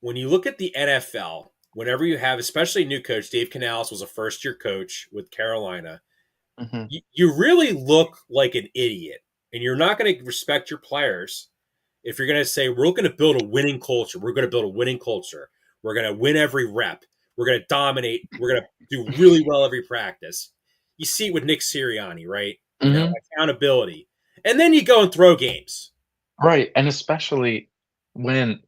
when you look at the NFL, whenever you have, especially a new coach, Dave Canales was a first year coach with Carolina, Mhm. you really look like an idiot. And you're not going to respect your players if you're going to say, we're going to build a winning culture. We're going to build a winning culture. We're going to win every rep. We're going to dominate. We're going to do really well every practice. You see it with Nick Sirianni, right? Mhm. Accountability. And then you go and throw games. Right, and especially when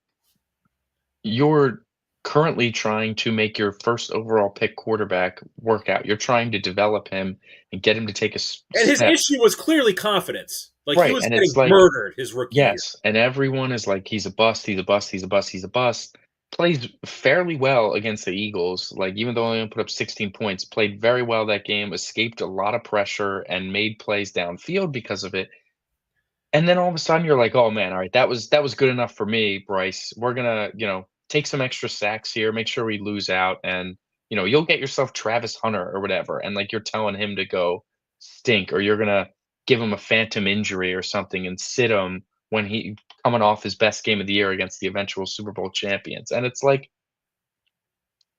you're currently trying to make your first overall pick quarterback work out. You're trying to develop him and get him to take a And his step. issue was clearly confidence. Like he Right, was and getting it's like, murdered his rookie year. yes, and everyone is like, "He's a bust, he's a bust, he's a bust, he's a bust." Plays fairly well against the Eagles, like, even though he only put up 16 points, played very well that game, escaped a lot of pressure, and made plays downfield because of it. And then all of a sudden you're like, "Oh, man, alright, that was good enough for me, Bryce. We're gonna, take some extra sacks here, make sure we lose out, and, you'll get yourself Travis Hunter or whatever," and, like, you're telling him to go stink, or you're gonna give him a phantom injury or something and sit him when he coming off his best game of the year against the eventual Super Bowl champions, and it's like,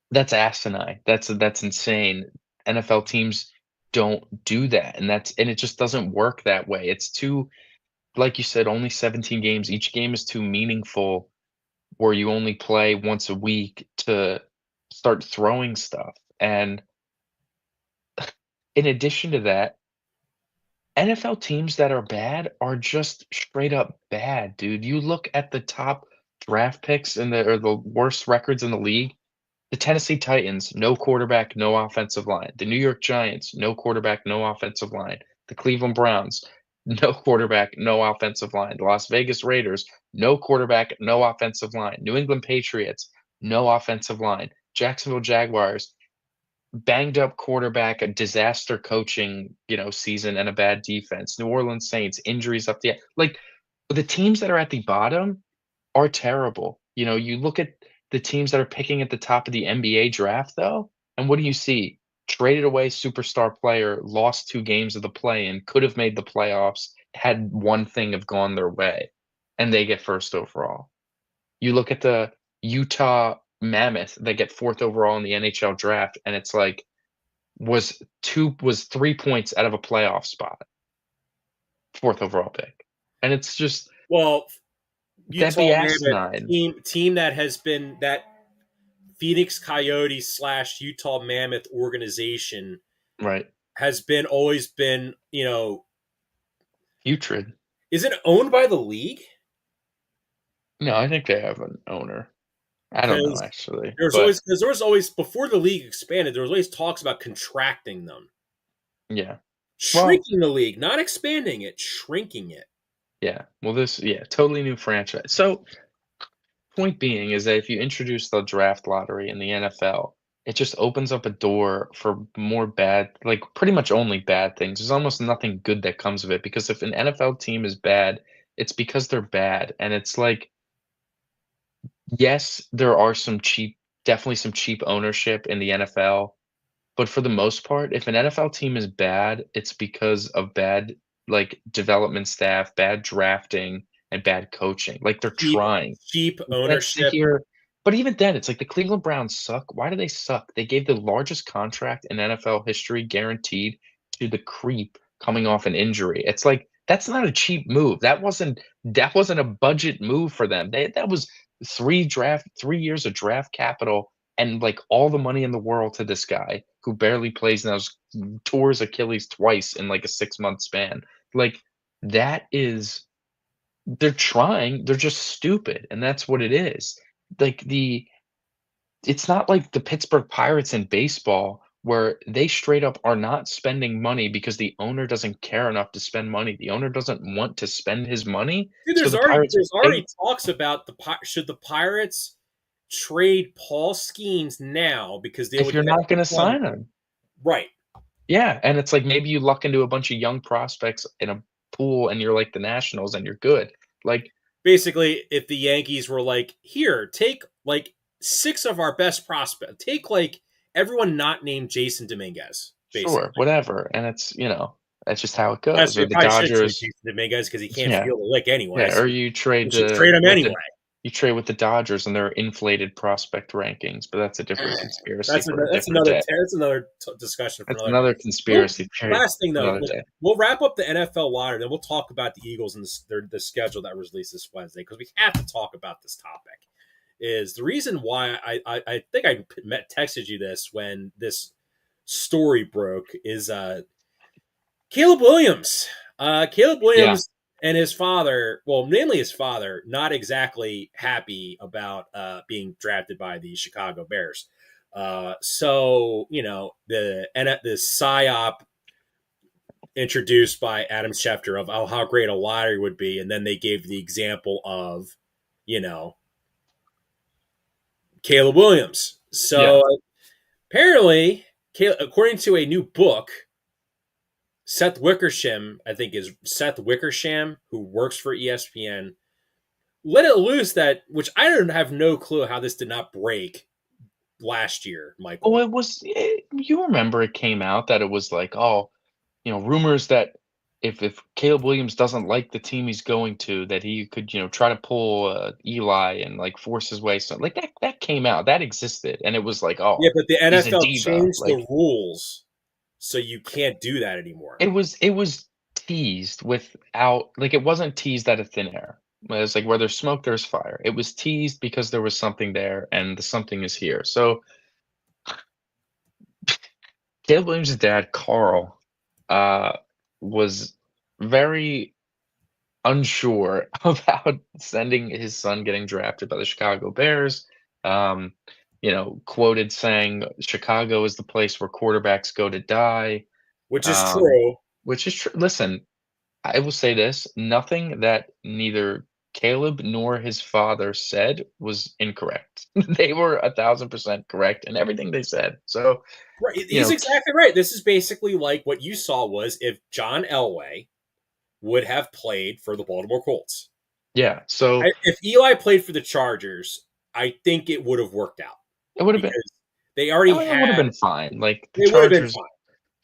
that's asinine. That's insane. NFL teams don't do that, and it just doesn't work that way. It's too, like you said, only 17 games. Each game is too meaningful where you only play once a week to start throwing stuff. And in addition to that, NFL teams that are bad are just straight up bad, dude. You look at the top draft picks or the worst records in the league. The Tennessee Titans, no quarterback, no offensive line. The New York Giants, no quarterback, no offensive line. The Cleveland Browns, no quarterback, no offensive line. The Las Vegas Raiders, no quarterback, no offensive line. New England Patriots, no offensive line. Jacksonville Jaguars, banged up quarterback, a disaster coaching, season and a bad defense. New Orleans Saints, injuries up the like the teams that are at the bottom are terrible. You look at the teams that are picking at the top of the NBA draft though, and what do you see? Traded away superstar player, lost 2 games of the play-in, could have made the playoffs, had one thing have gone their way, and they get first overall. You look at the Utah Mammoth, they get 4th overall in the NHL draft, and it's like, was 3 points out of a playoff spot, 4th overall pick. And it's just, Well, that'd be Utah Mammoth asinine. team that has been that Phoenix Coyotes / Utah Mammoth organization Right. has been always been, Putrid. is it owned by the league? No, I think they have an owner. I don't know Because actually, there's but always because there was always before the league expanded, there was always talks about contracting them, yeah. Well, shrinking the league, not expanding it, shrinking it. yeah. Well, totally new franchise. So, point being is that if you introduce the draft lottery in the NFL, it just opens up a door for more bad, like pretty much only bad things. There's almost nothing good that comes of it because if an NFL team is bad, it's because they're bad. And it's like, yes, there are definitely some cheap ownership in the NFL. But for the most part, if an NFL team is bad, it's because of bad, like, development staff, bad drafting, and bad coaching. Like, they're Cheap, trying. cheap You can't sit ownership. here, but even then, it's like the Cleveland Browns suck. Why do they suck? They gave the largest contract in NFL history guaranteed to the creep coming off an injury. It's like, that's not a cheap move. That wasn't a budget move for them. That was 3 years of draft capital and, like, all the money in the world to this guy who barely plays now, tore his Achilles twice in, like, a 6-month span. Like, that is they're trying, they're just stupid, and that's what it is. Like, it's not like the Pittsburgh Pirates in baseball where they straight up are not spending money because the owner doesn't care enough to spend money. The owner doesn't want to spend his money, Dude, so there's the already Pirates there's pay. already talks about should the Pirates trade Paul Skeens now because they if would you're get not gonna one sign him. right. Yeah, and it's like maybe you luck into a bunch of young prospects in a pool and you're like the Nationals and you're good. Like, Basically, if the Yankees were like, here, take like six of our best prospects, take like everyone not named Jason Dominguez, sure, basically. whatever, and it's, that's just how it goes. Actually, Or they the probably should trade Dodgers. Jason Dominguez because he can't Yeah, feel the lick anyway. yeah, So or they should trade him with anyway. the you trade with the Dodgers and their inflated prospect rankings, but that's a different conspiracy for a That's different another day. discussion for That's another day. another Well, conspiracy theory last thing for though, another look, day. we'll wrap up the NFL lottery, then we'll talk about the Eagles and the schedule that was released this Wednesday because we have to talk about this topic. Is the reason why I think I texted you this when this story broke is Caleb Williams. Caleb Yeah. Williams and his father, well, mainly his father, not exactly happy about being drafted by the Chicago Bears. So the psyop introduced by Adam Schefter of how great a lottery would be, and then they gave the example of you know Caleb Williams. Yeah. So apparently, according to a new book, Seth Wickersham, I think is Seth Wickersham, who works for ESPN, let it loose that, which I don't have no clue how this did not break last year, Oh, Michael. it was you remember it came out that it was like, oh, rumors that if Caleb Williams doesn't like the team he's going to, that he could, try to pull, Eli and, like, force his way, so like, that came out, that existed, and it was like, Yeah, "Oh, but the he's a NFL diva," changed like, the rules so you can't do that anymore. it was teased without like, it wasn't teased out of thin air. It's like, where there's smoke, there's fire. It was teased because there was something there, and the something is here. So, Caleb Williams' dad, Carl, uh, was very unsure about sending his son getting drafted by the Chicago Bears. Um, quoted saying, "Chicago is the place where quarterbacks go to die," Which is um, true. which is true. Listen, I will say this: nothing that neither Caleb nor his father said was incorrect. They were 1,000% correct in everything they said. So, Right. you He's know, exactly right. This is basically like what you saw was if John Elway would have played for the Baltimore Colts. yeah. So If Eli played for the Chargers, I think it would have worked out it would have been. because they already It would have had been fine. Like the it would have been Chargers, fine.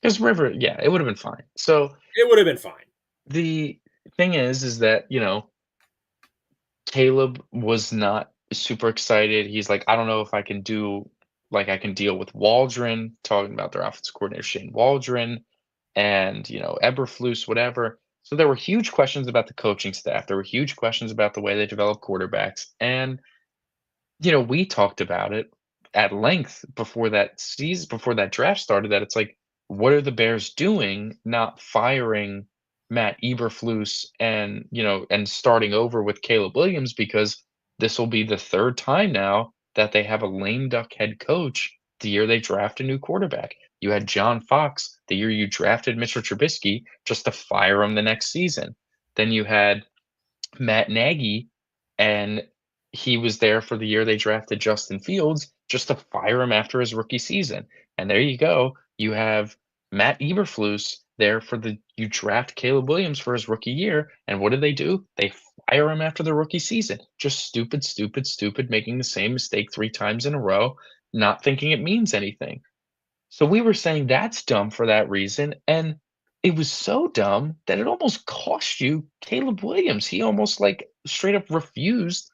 because River, yeah, it would have been fine. So It would have been fine. the thing is that, Caleb was not super excited. He's like, I don't know if I can do like I can deal with Waldron, talking about their offensive coordinator Shane Waldron and Eberflus, whatever. So there were huge questions about the coaching staff. There were huge questions about the way they develop quarterbacks. And we talked about it at length before that season, before that draft started, that it's like, what are the Bears doing not firing Matt Eberflus and, and starting over with Caleb Williams, because this will be the third time now that they have a lame duck head coach the year they draft a new quarterback. You had John Fox the year you drafted Mitchell Trubisky just to fire him the next season. Then you had Matt Nagy, and he was there for the year they drafted Justin Fields just to fire him after his rookie season. And there you go. You have Matt Eberflus there for the you draft Caleb Williams for his rookie year, and what do? They fire him after the rookie season. Just stupid, stupid, stupid, making the same mistake 3 times in a row, not thinking it means anything. So we were saying that's dumb for that reason, and it was so dumb that it almost cost you Caleb Williams. He almost, like, straight up refused.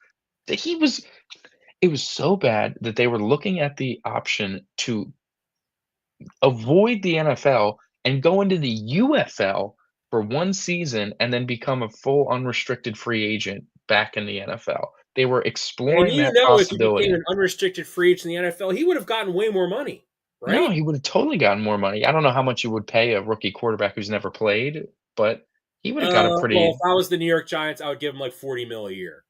That he was It was so bad that they were looking at the option to avoid the NFL and go into the UFL for 1 season and then become a full unrestricted free agent back in the NFL. They were And exploring you that know, if he became possibility. an unrestricted free agent in the NFL, he would have gotten way more money, No, right? he would've totally gotten more money. I don't know how much you would pay a rookie quarterback who's never played, but he would've got a Well, if pretty I was the New York Giants, I would give him like 40 mil a year.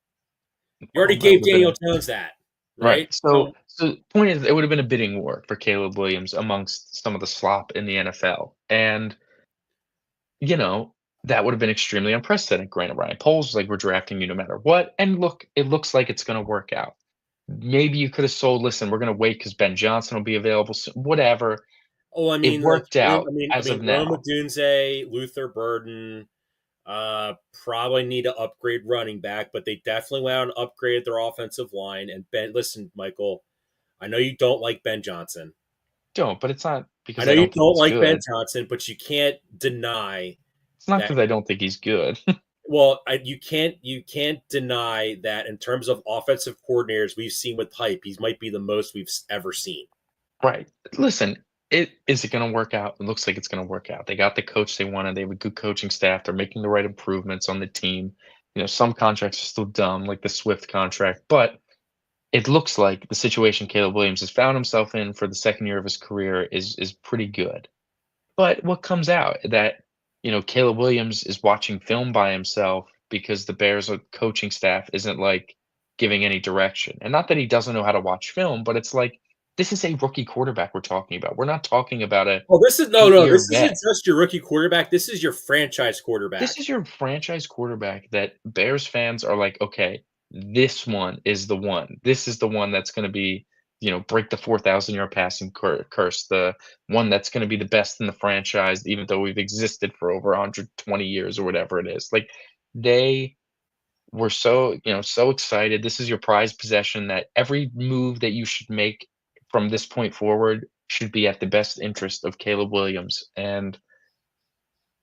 You already well, that gave would've been Daniel a Jones that, right. right? So So so point is, it would've been a bidding war for Caleb Williams amongst some of the slop in the NFL, and, you know, that would've been extremely unprecedented. Granted, Ryan Poles was like, "We're drafting you no matter what," and look, it looks like it's gonna work out. maybe you could have sold, "Listen, we're gonna wait because Ben Johnson will be available soon," whatever. Oh, I It mean, like, worked out I as mean, of Rome now. Odunze, Luther Burden, probably need to upgrade running back, but they definitely went out and upgraded their offensive line. And Ben, listen, Michael, I know you don't like Ben Johnson. Don't, but it's not I because know I you don't think don't he's like Ben good. Johnson, but you can't deny It's not that. because I don't think he's good. Well, you can't deny that in terms of offensive coordinators we've seen with hype, he might be the most we've ever seen. Right. Listen, it gonna work out? It looks like it's gonna work out. They got the coach they wanted. They have a good coaching staff. They're making the right improvements on the team. Some contracts are still dumb, like the Swift contract, but it looks like the situation Caleb Williams has found himself in for the second year of his career is pretty good. But what comes out that, Caleb Williams is watching film by himself because the Bears' coaching staff isn't like giving any direction. And not that he doesn't know how to watch film, but it's like this is a rookie quarterback we're talking about. We're not talking about a Oh, this is no. 8-year This isn't vet. just your rookie quarterback. This is your franchise This quarterback. is your franchise quarterback that Bears fans are like, okay, this one is the one. This is the one that's going to be, break the 4,000-yard passing curse. The one that's going to be the best in the franchise, even though we've existed for over 120 years or whatever it is. Like they were so excited. This is your prized possession that every move that you should make from this point forward should be at the best interest of Caleb Williams. And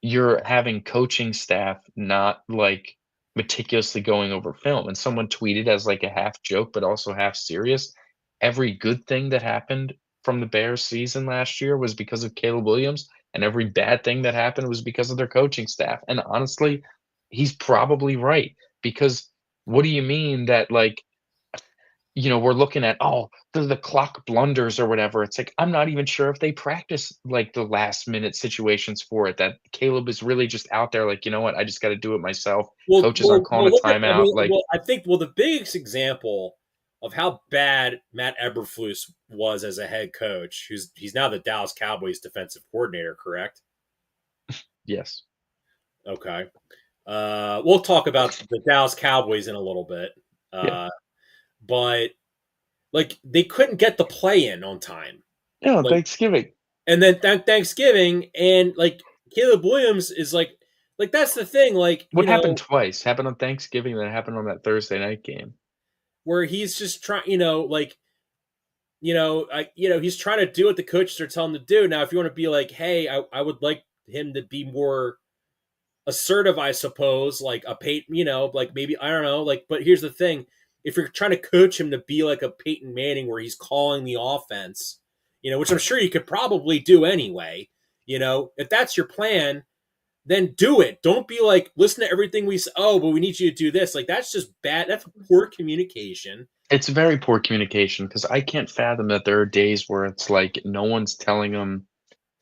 you're having coaching staff not, like, meticulously going over film, and someone tweeted as, like, a half joke, but also half serious, "Every good thing that happened from the Bears season last year was because of Caleb Williams, and every bad thing that happened was because of their coaching staff," and honestly, he's probably right, because what do you mean that, like, we're looking at, oh, the clock blunders or whatever. It's like, I'm not even sure if they practice like the last minute situations for it. That Caleb is really just out there, like, you know what? I just got to do it myself. Coaches aren't calling a Look at. I timeout. mean, Like, I think the biggest example of how bad Matt Eberflus was as a head coach, he's now the Dallas Cowboys defensive coordinator, correct? yes. Okay. We'll talk about the Dallas Cowboys in a little bit, Yeah. but like they couldn't get the play in on time, Yeah. like, Thanksgiving. and then Thanksgiving, and like Caleb Williams is like that's the thing, like What happened twice? Happened on Thanksgiving, then it happened on that Thursday night game. where he's just trying, like he's trying to do what the coaches are telling him to do. Now, if you want to be like, hey, I would like him to be more assertive, I suppose, like a Peyton, like maybe I don't know, like. But here's the thing: if you're trying to coach him to be like a Peyton Manning, where he's calling the offense, which I'm sure you could probably do anyway, if that's your plan, then do it. Don't be like, listen to everything we say. Oh, but we need you to do this. Like that's just bad. That's poor communication. It's very poor communication because I can't fathom that there are days where it's like no one's telling them.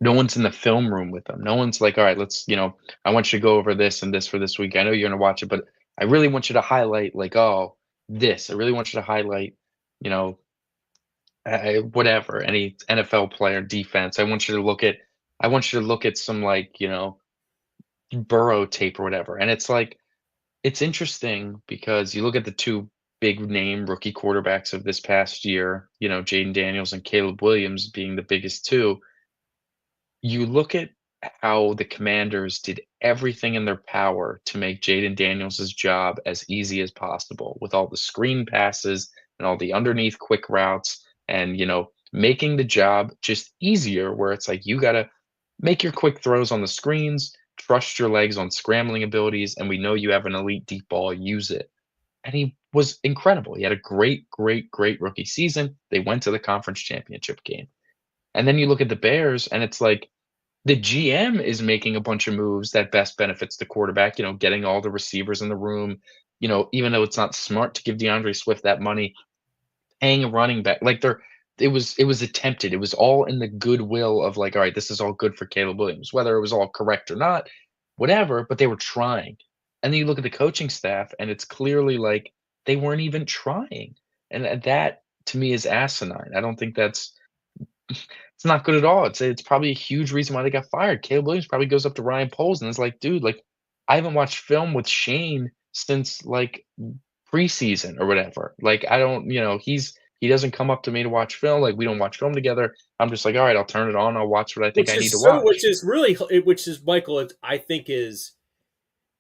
No one's in the film room with them. No one's like, "All right, I want you to go over this and this for this week. I know you're gonna watch it, but I really want you to highlight like, oh, this. I really want you to highlight, you know, whatever, any NFL player defense. I want you to look at some like, Burrow tape or whatever." And it's like, it's interesting because you look at the two big name rookie quarterbacks of this past year, Jaden Daniels and Caleb Williams being the biggest two. You look at how the Commanders did everything in their power to make Jaden Daniels' job as easy as possible with all the screen passes and all the underneath quick routes and, making the job just easier where it's like you got to make your quick throws on the screens, trust your legs on scrambling abilities, and we know you have an elite deep ball, use it. And he was incredible. He had a great, great, great rookie season. They went to the conference championship game. And then you look at the Bears and it's like the GM is making a bunch of moves that best benefits the quarterback, getting all the receivers in the room, even though it's not smart to give DeAndre Swift that money, paying a running back. Like it was attempted. It was all in the goodwill of like, all right, this is all good for Caleb Williams, whether it was all correct or not, whatever, but they were trying. And then you look at the coaching staff and it's clearly like they weren't even trying. And that to me is asinine. I don't think that's it's not good at all. It's probably a huge reason why they got fired. Caleb Williams probably goes up to Ryan Poles and is like, "Dude, like, I haven't watched film with Shane since like preseason or whatever. Like, I don't, he doesn't come up to me to watch film. Like, we don't watch film together. I'm just like, all right, I'll turn it on. I'll watch what I think I need to Which watch. is really, which is Michael. I think is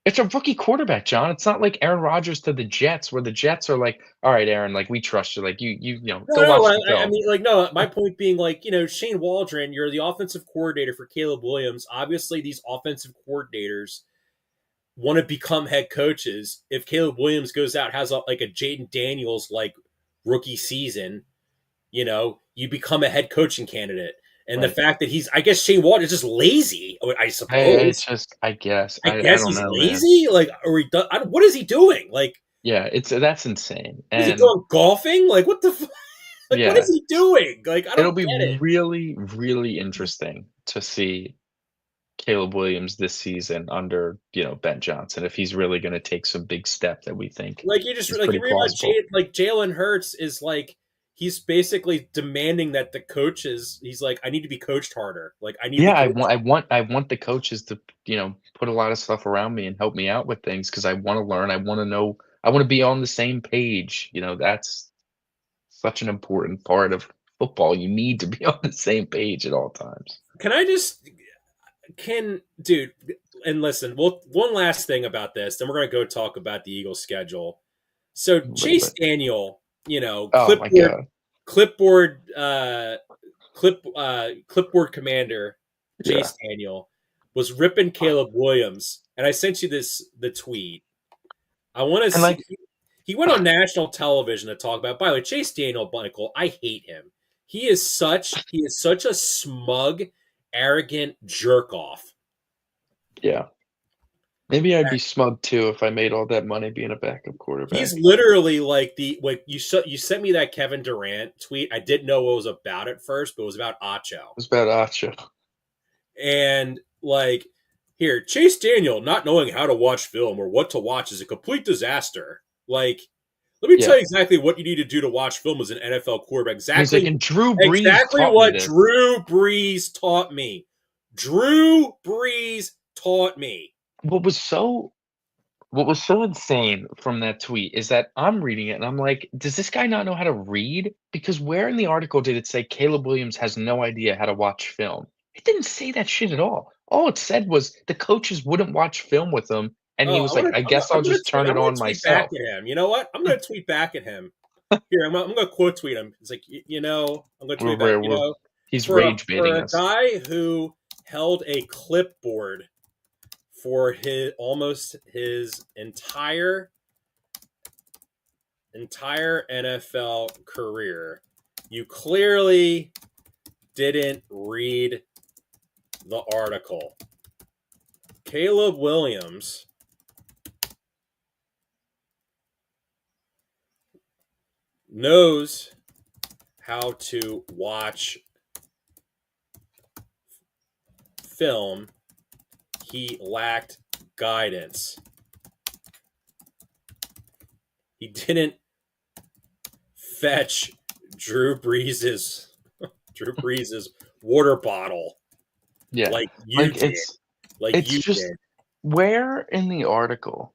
It's a rookie quarterback, John. It's not like Aaron Rodgers to the Jets, where the Jets are like, all right, Aaron, like we trust you. Like no, go no. watch the I film. mean, like, no. My point being, like, Shane Waldron, you're the offensive coordinator for Caleb Williams. Obviously, these offensive coordinators want to become head coaches. If Caleb Williams goes out has like a Jaden Daniels like rookie season, you become a head coaching candidate. And the Right. fact that I guess Shane Waldron is just lazy. I It's suppose. just, I guess, I I guess don't he's know, man. lazy. Like, or what is he doing? Like, Yeah, that's insane. is he And going golfing? Like, what the? Like, what is yeah, he doing? Like, I it'll don't be get it. really, really interesting to see Caleb Williams this season under, Ben Johnson, if he's really going to take some big step that we think Like, you just is like pretty you read about plausible. Jalen Hurts is like he's basically demanding that the coaches. He's like, I need to be coached harder. Like, I need the Yeah, coach. I want the coaches to, put a lot of stuff around me and help me out with things because I want to learn. I want to know. I want to be on the same page. That's such an important part of football. You need to be on the same page at all times. Can I just can dude and listen? Well, one last thing about this, then we're gonna go talk about the Eagles schedule. So A little Chase bit. Daniel, Oh my god. clipboard clipboard commander Yeah. Chase Daniel was ripping Caleb Williams, and I sent you the tweet. I want to And see. like, He went on national television to talk about. By the way, Chase Daniel, Michael, I hate him. He is such a smug, arrogant jerk off. yeah. Maybe I'd be smug too if I made all that money being a backup He's quarterback. literally like you sent me that Kevin Durant tweet. I didn't know what it was about at first, but it was about Acho. It's bad Acho. And like here, Chase Daniel not knowing how to watch film or what to watch is a complete disaster. Like, let me tell Yeah. you exactly what you need to do to watch film as an NFL quarterback. And he's like, and Drew Brees Exactly taught me what this. Drew Brees taught me. Drew Brees taught me. What was so what was so insane from that tweet is that I'm reading it and I'm like, does this guy not know how to read? Because where in the article did it say Caleb Williams has no idea how to watch film? It didn't say that shit at all. All it said was the coaches wouldn't watch film with him, and he Oh, was like, I guess I'll just turn I'm it gonna on tweet back myself. at him. You know what? I'm gonna tweet back at him. Here, I'm gonna quote tweet him. It's like, I'm gonna We're, tweet back. we're, we're he's For a rage baiting us. guy who held a clipboard for his entire NFL career, you clearly didn't read the article. Caleb Williams knows how to watch film. He lacked guidance. He didn't fetch Drew Brees's Drew Brees's water bottle Yeah. like you Like did. Like it's you just did. where in the article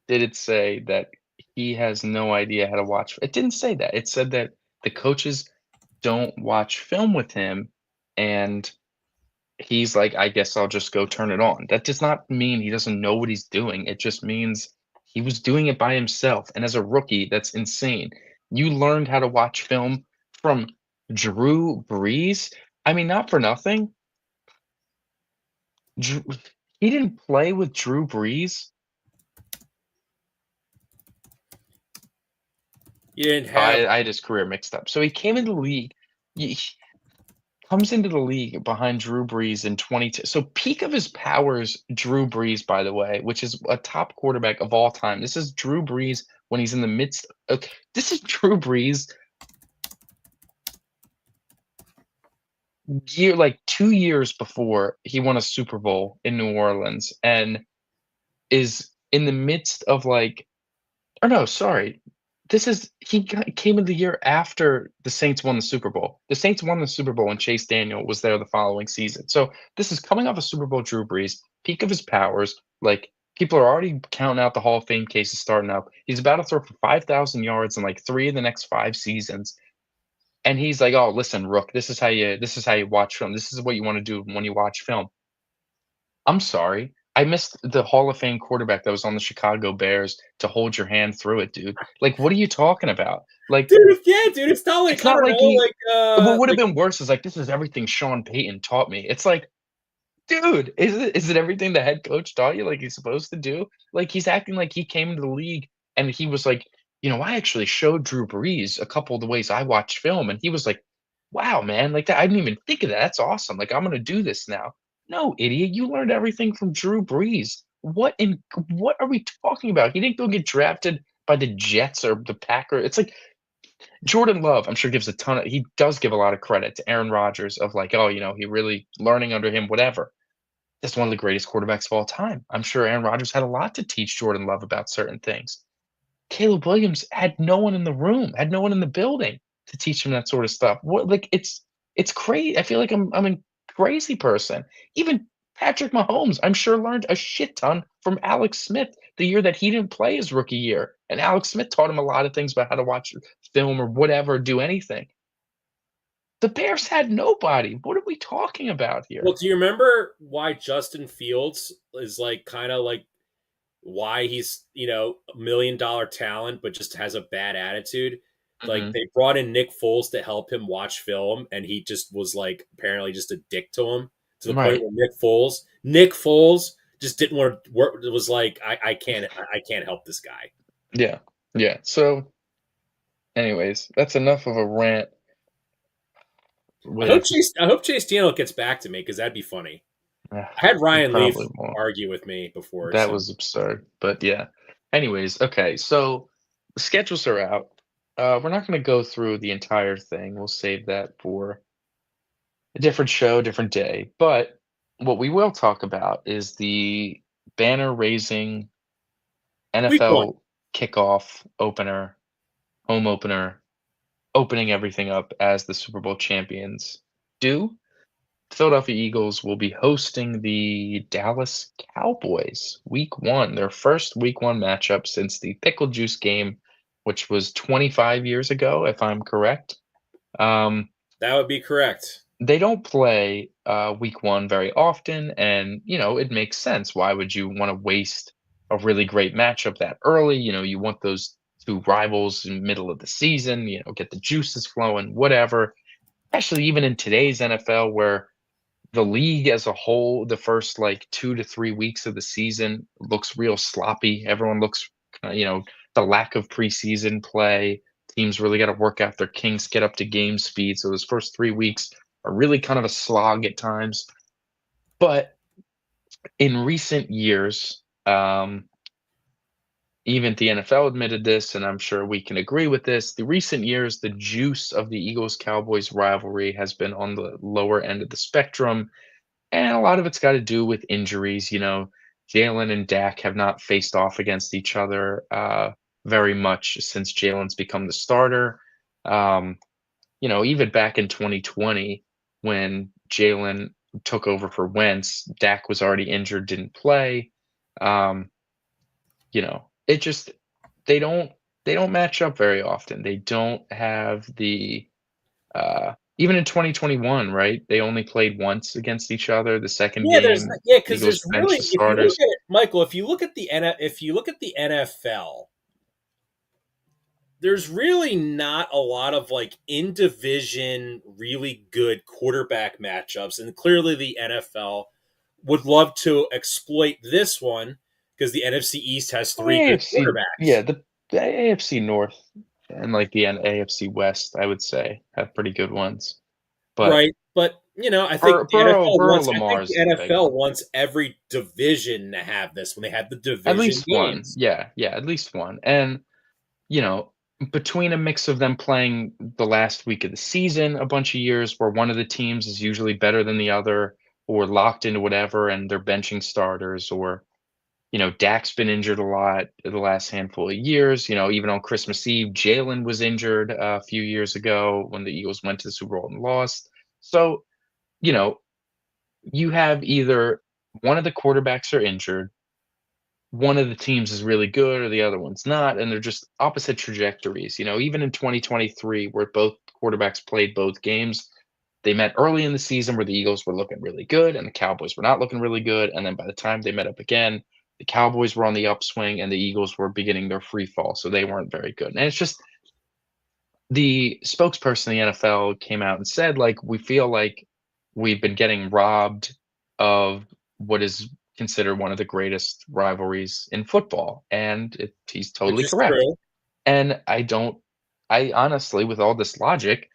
did it say that he has no idea how to watch? It didn't say that. It said that the coaches don't watch film with him, and he's like, "I guess I'll just go turn it on." That does not mean he doesn't know what he's doing. It just means he was doing it by himself, and as a rookie, that's insane. You learned how to watch film from Drew Brees? I mean, not for nothing. Drew he didn't play with Drew Brees. You didn't Oh, have I had his career mixed up. So he came into the league. He comes into the league behind Drew Brees in 22. So peak of his powers, Drew Brees, by the way, which is a top quarterback of all time. This is Drew Brees when he's in the midst. Okay, this is Drew Brees like 2 years before he won a Super Bowl in New Orleans and is in the midst of like, or no, sorry. Came in the year after the Saints won the Super Bowl. The Saints won the Super Bowl and Chase Daniel was there the following season. So this is coming off a Super Bowl Drew Brees, peak of his powers, like People are already counting out the Hall of Fame cases starting up. He's about to throw for 5,000 yards in like 3 of the next 5 seasons, and he's like, "Oh, listen, Rook, this is how you watch film. This is what you wanna do when you watch film." I'm sorry. I missed the Hall of Fame quarterback that was on the Chicago Bears to hold your hand through it, dude. Like, what are you talking about? Like, Dude, yeah, dude, it's not like it's I not don't like know, he what would have like been worse is like, "This is everything Sean Payton taught me." It's like, dude, is it everything the head coach taught you like he's supposed to do? Like, he's acting like he came into the league and he was like, "I actually showed Drew Brees a couple of the ways I watch film," and he was like, "Wow, man, like, that I didn't even think of that. That's awesome. Like, I'm gonna do this now." No, idiot, you learned everything from Drew Brees. What are we talking about? He didn't go get drafted by the Jets or the Packers. It's like Jordan Love, I'm sure he does give a lot of credit to Aaron Rodgers of like, "Oh, he really learning under him, whatever." That's one of the greatest quarterbacks of all time. I'm sure Aaron Rodgers had a lot to teach Jordan Love about certain things. Caleb Williams had no one in the room, had no one in the building to teach him that sort of stuff. What like it's crazy. I feel like I'm a crazy person. Even Patrick Mahomes, I'm sure learned a shit ton from Alex Smith the year that he didn't play his rookie year. And Alex Smith taught him a lot of things about how to watch film or whatever, do anything. The Bears had nobody. What are we talking about well, here? do you remember why Justin Fields is like kind of like why he's $1 million talent but just has a bad attitude? Like Mhm. they brought in Nick Foles to help him watch film, and he just was like apparently just a dick to him to the point Right. where Nick Foles just didn't want to work. It was like I can't help this guy. Yeah. Yeah. So, anyways, that's enough of a rant I hope with Chase Daniel gets back to me because that'd be funny. ugh, I had he Ryan Leaf probably won't. argue with me before, That so was absurd. But yeah. Anyways, okay. So the schedules are out. We're not going to go through the entire thing. We'll save that for a different show, different day. But what we will talk about is the banner raising week one. NFL kickoff opener, home opener, opening everything up as the Super Bowl champions do. Philadelphia Eagles will be hosting the Dallas Cowboys week 1, their first week 1 matchup since the pickle juice game, which was 25 years ago, if I'm correct. Um, That would be correct. they don't play week 1 very often, and it makes sense. Why would you want to waste a really great matchup that early? You want those two rivals in the middle of the season, get the juices flowing, whatever. Especially even in today's NFL where the league as a whole, the first like 2 to 3 weeks of the season looks real sloppy. Everyone looks the lack of preseason play. Teams really gotta work out their kinks, get up to game speed, so those first 3 weeks are really kind of a slog at times. But in recent years, even the NFL admitted this, and I'm sure we can agree with this. The recent years, the juice of the Eagles Cowboys rivalry has been on the lower end of the spectrum. And a lot of it's got to do with injuries. Jalen and Dak have not faced off against each other very much since Jalen's become the starter. Um, even back in 2020, when Jalen took over for Wentz, Dak was already injured, didn't play. Um, it just they don't match up very often. They don't have the even in 2021, right? They only played once against each other. The second Yeah, there's game, because Eagles there's benched really the if you look starters. at it, Michael, if you look at the NFL, there's really not a lot of like in division really good quarterback matchups, and clearly the NFL would love to exploit this one because the NFC East has three good AFC, yeah, quarterbacks. the AFC North and like the AFC West, I would say, have pretty good ones. But Right, but I think Bur- the Burrow, NFL Burrow wants. I think Lamar's the the big NFL one. wants every division to have this when they have the At division least one, games. yeah, yeah, at least one. And you know, between a mix of them playing the last week of the season a bunch of years where one of the teams is usually better than the other or locked into whatever and they're benching starters or Dak's been injured a lot the last handful of years. Even on Christmas Eve, Jalen was injured a few years ago when the Eagles went to the Super Bowl and lost. So, you know, you have either one of the quarterbacks are injured one of the teams is really good or the other one's not, and they're just opposite trajectories. Even in 2023, where both quarterbacks played both games, they met early in the season where the Eagles were looking really good and the Cowboys were not looking really good. And then by the time they met up again, the Cowboys were on the upswing and the Eagles were beginning their free fall. So they weren't very good. And it's just the spokesperson of the NFL came out and said, like, we feel like we've been getting robbed of what is considered one of the greatest rivalries in football. And he's which totally is correct. true. And I honestly, with all this logic,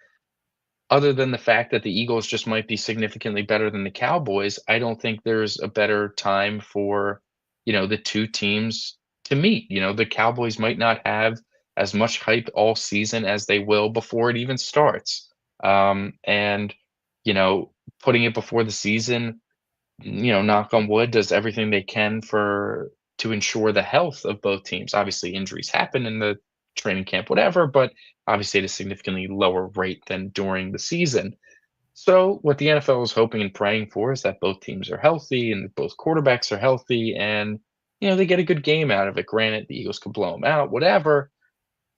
other than the fact that the Eagles just might be significantly better than the Cowboys, I don't think there's a better time for, the 2 teams to meet. The Cowboys might not have as much hype all season as they will before it even starts. And, you know, putting it before the season, knock on wood, does everything they can for to ensure the health of both teams. Obviously, injuries happen in the training camp, whatever, but obviously at a significantly lower rate than during the season. So, what the NFL is hoping and praying for is that both teams are healthy and both quarterbacks are healthy, and they get a good game out of it. Granted, the Eagles could blow them out, whatever,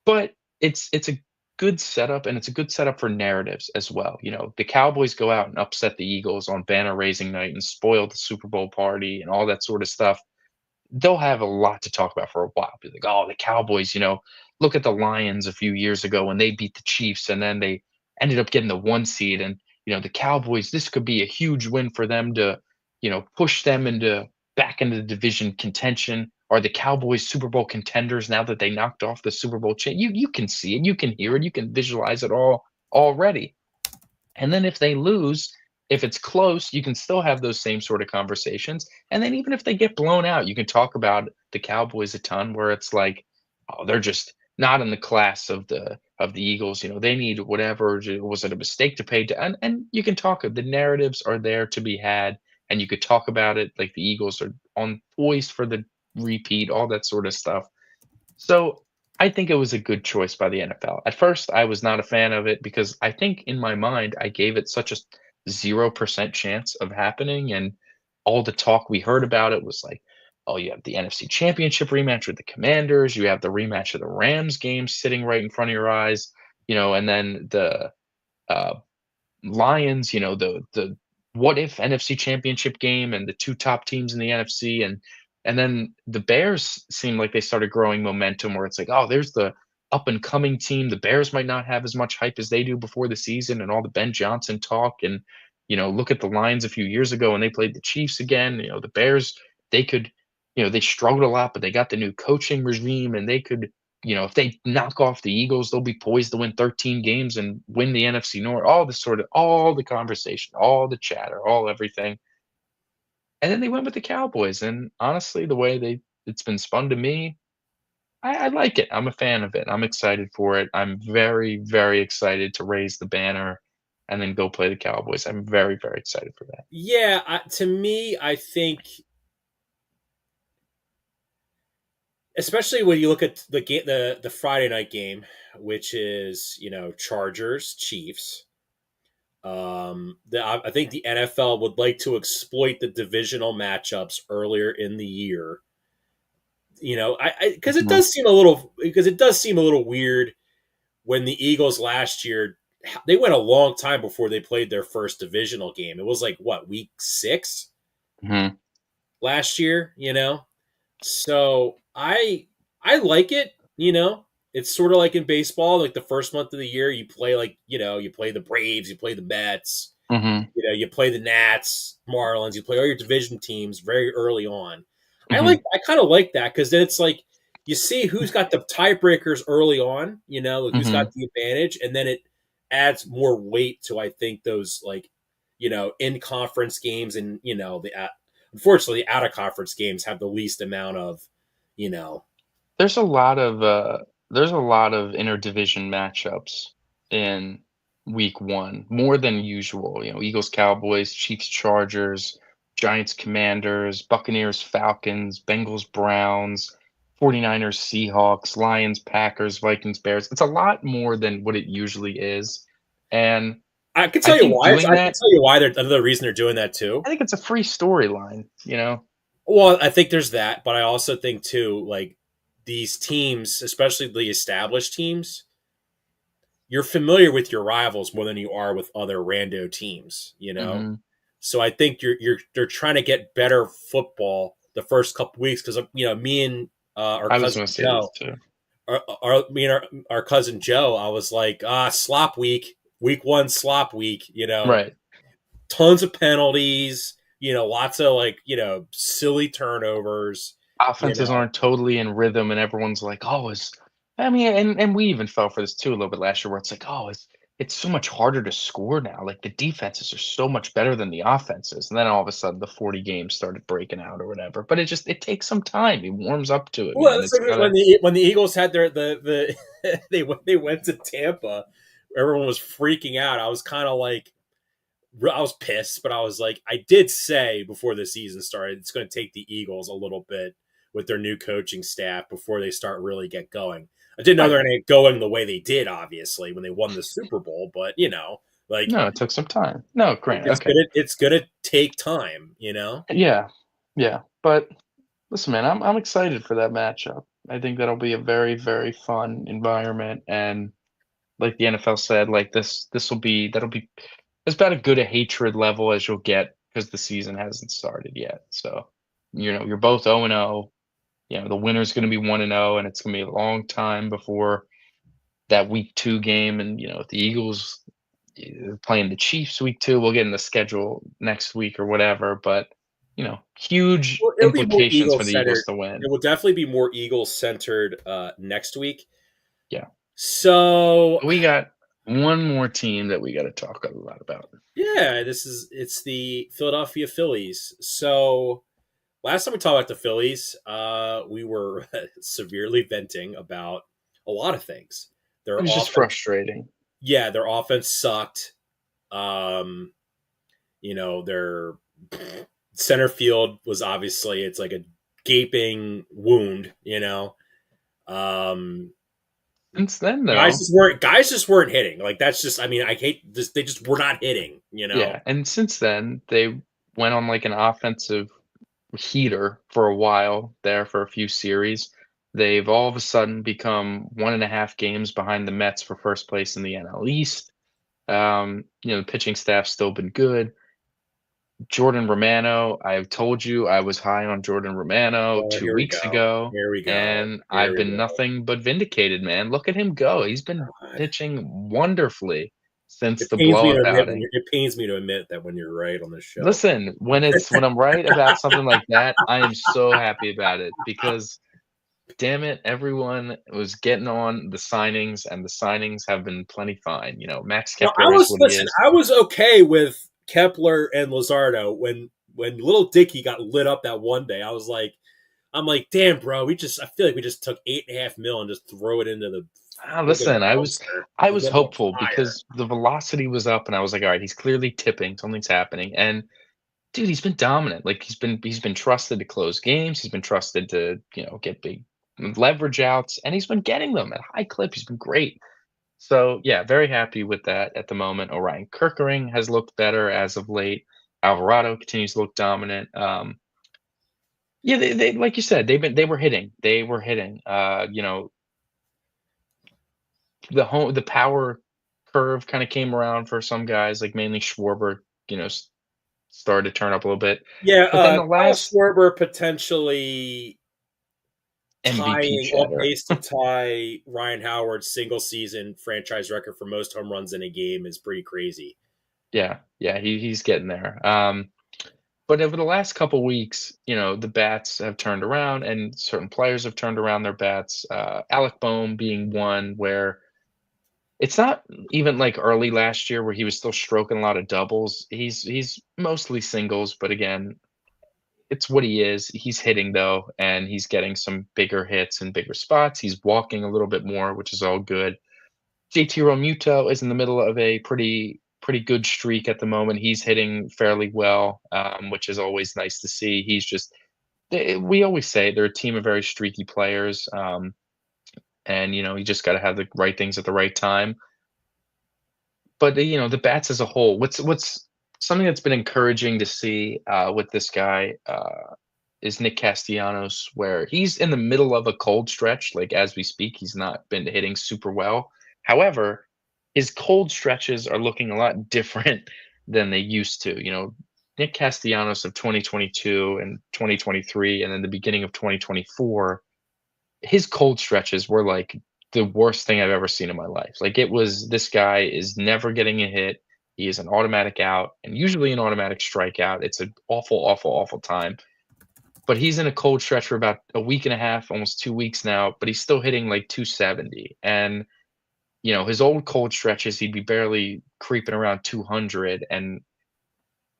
but it's a good setup, and it's a good setup for narratives as well. The Cowboys go out and upset the Eagles on banner raising night and spoil the Super Bowl party and all that sort of stuff. They'll have a lot to talk about for a while. Be like, "Oh, the Cowboys, look at the Lions a few years ago when they beat the Chiefs and then they ended up getting the 1 seed, and, the Cowboys, this could be a huge win for them to, push them into back into the division contention. Are the Cowboys Super Bowl contenders now that they knocked off the Super Bowl You can see it, you can hear it, you can visualize it all already. And then if they lose, if it's close, you can still have those same sort of conversations. And then even if they get blown out, you can talk about the Cowboys a ton where it's like, oh, they're just not in the class of the Eagles. They need whatever. Was it a mistake to pay to and you can talk the narratives are there to be had, and you could talk about it like the Eagles are on poised for the repeat, all that sort of stuff. So I think it was a good choice by the NFL. At first, I was not a fan of it because I think in my mind I gave it such a 0% chance of happening, and all the talk we heard about it was like, oh, you have the NFC Championship rematch with the Commanders, you have the rematch of the Rams game sitting right in front of your eyes, and then the uh, Lions, the what if NFC Championship game and the 2 top teams in the NFC, and then the Bears seem like they started growing momentum where it's like, "Oh, there's the up and coming team. The Bears might not have as much hype as they do before the season," and all the Ben Johnson talk, and, look at the Lions a few years ago when they played the Chiefs again. The Bears, they could they struggled a lot, but they got the new coaching regime, and they could, if they knock off the Eagles, they'll be poised to win 13 games and win the NFC North. All the conversation, all the chatter, all everything. And then they went with the Cowboys. And honestly, the way it's been spun to me, I like it. I'm a fan of it. I'm excited for it. I'm very, very excited to raise the banner and then go play the Cowboys. I'm very, very excited for that. Yeah, to me, I think, especially when you look at the Friday night game, which is Chargers Chiefs. I think the NFL would like to exploit the divisional matchups earlier in the year. Because it Mhm, does seem a little weird when the Eagles last year, they went a long time before they played their first divisional game. It was like what, week 6 mhm, last year. So I like it. It's sort of like in baseball. Like the first month of the year, you play you play the Braves, you play the Mets, mhm, you play the Nats, Marlins, you play all your division teams very early on. mhm, I kind of like that because then it's like you see who's got the tiebreakers early on, like who's got mhm. the advantage, and then it adds more weight to I think those like in conference games, and unfortunately out of conference games have the least amount of you know There's a lot of interdivision matchups in week 1, more than usual. Eagles, Cowboys, Chiefs, Chargers, Giants, Commanders, Buccaneers, Falcons, Bengals, Browns, 49ers, Seahawks, Lions, Packers, Vikings, Bears. It's a lot more than what it usually is. And I can I tell you think why. doing I can that, tell you why. Another reason they're doing that too. I think it's a free storyline. Well, I think there's that, but I also think too, like these teams, especially the established teams, you're familiar with your rivals more than you are with other rando teams, you know? Mhm. So I think they're trying to get better football the first couple weeks because me and our I was cousin gonna say this Joe, too. me and our cousin Joe, I was like, slop week one slop week, Right. tons of penalties, lots of like silly turnovers, you Offenses know. aren't totally in rhythm, and everyone's like, "Oh, is." I mean, and we even fell for this too a little bit last year, where it's like, "Oh, it's so much harder to score now. Like the defenses are so much better than the offenses." And then all of a sudden, the 40 games started breaking out or whatever. But it takes some time. It warms up to it, Well, man. it's It's like when gotta. the Eagles had they went to Tampa, everyone was freaking out. I was kind of like I was pissed, but I was like I did say before the season started it's going to take the Eagles a little bit with their new coaching staff before they start really get going. I didn't know Right. they're going to get going the way they did, obviously, when they won the Super Bowl, but like No, it took some time. No, grant. Okay. it's gonna take time. Yeah. Yeah. But listen, man, I'm excited for that matchup. I think that'll be a very, very fun environment, and like the NFL said, like that'll be as about as good a hatred level as you'll get because the season hasn't started yet. So, you're both 0 and 0. The winner's going to be 1 and 0, and it's going to be a long time before that week 2 game. And if the Eagles playing the Chiefs week 2, we'll get in the schedule next week or whatever. But huge Well, it'll be more implications Eagle for the Eagles centered. to It win. will definitely be more Eagle centered next week. Yeah, So we got one more team that we got to talk a lot about. yeah, it's the Philadelphia Phillies. So last time we talked about the Phillies, we were severely venting about a lot of things. It Their was just offense, frustrating. yeah, their offense sucked. Um, their center field was obviously it's like a gaping wound. Um, Since then, guys though, just weren't hitting. Like that's just I mean I hate this. They just were not hitting. yeah, and since then, they went on, like, an offensive heater for a while there for a few series. They've all of a sudden become 1.5 games behind the Mets for first place in the NL East. The pitching staff's still been good. Jordan Romano, I've told you I was high on Jordan Romano Oh, 2 here we weeks go. ago, Here we go. and Here I've we been go. nothing but vindicated, man. Look at him go. He's been God. pitching wonderfully since It the pains me to blowout admit when outing. you're, it pains me to admit that when you're right on this show. Listen, when I'm right about something like that, I am so happy about it because damn it, everyone was getting on the signings, and the signings have been plenty fine. Max No, I Kepler is was what he listen. is. I was okay with Kepler and Lazardo when little Dicky got lit up that one day. I'm like, damn, bro. I feel like we just took 8.5 mil and just throw it into the friggin' Listen, dumpster I and was lit it on hopeful fire. because the velocity was up, and I was like, all right, he's clearly tipping. Something's happening, and dude, he's been dominant. Like he's been trusted to close games. He's been trusted to get big leverage outs, and he's been getting them at high clip. He's been great. So yeah, very happy with that at the moment. Orion Kirkering has looked better as of late. Alvarado continues to look dominant. Yeah, they like you said, they were hitting. They were hitting. The power curve kind of came around for some guys, like mainly Schwarber. Started to turn up a little bit, Yeah, but then the Kyle last Schwarber potentially MVP tying on chatter. pace to tie Ryan Howard's single season franchise record for most home runs in a game is pretty crazy. Yeah, yeah, he's getting there. But over the last couple weeks, the bats have turned around, and certain players have turned around their bats. Alec Boehm being one where it's not even like early last year where he was still stroking a lot of doubles. He's mostly singles, but again, it's what he is. He's hitting though, and he's getting some bigger hits and bigger spots. He's walking a little bit more, which is all good. JT Realmuto is in the middle of a pretty good streak at the moment. He's hitting fairly well, which is always nice to see. We always say they're a team of very streaky players, and you just got to have the right things at the right time. But the bats as a whole, what's something that's been encouraging to see with this guy is Nick Castellanos, where he's in the middle of a cold stretch. Like as we speak, he's not been hitting super well. However, his cold stretches are looking a lot different than they used to. Nick Castellanos of 2022 and 2023, and then the beginning of 2024, his cold stretches were like the worst thing I've ever seen in my life. Like it was, this guy is never getting a hit. He is an automatic out and usually an automatic strikeout. It's an awful, awful, awful time. But he's in a cold stretch for about a week and a half, almost 2 weeks now, but he's still hitting like 270. And, his old cold stretches, he'd be barely creeping around 200. And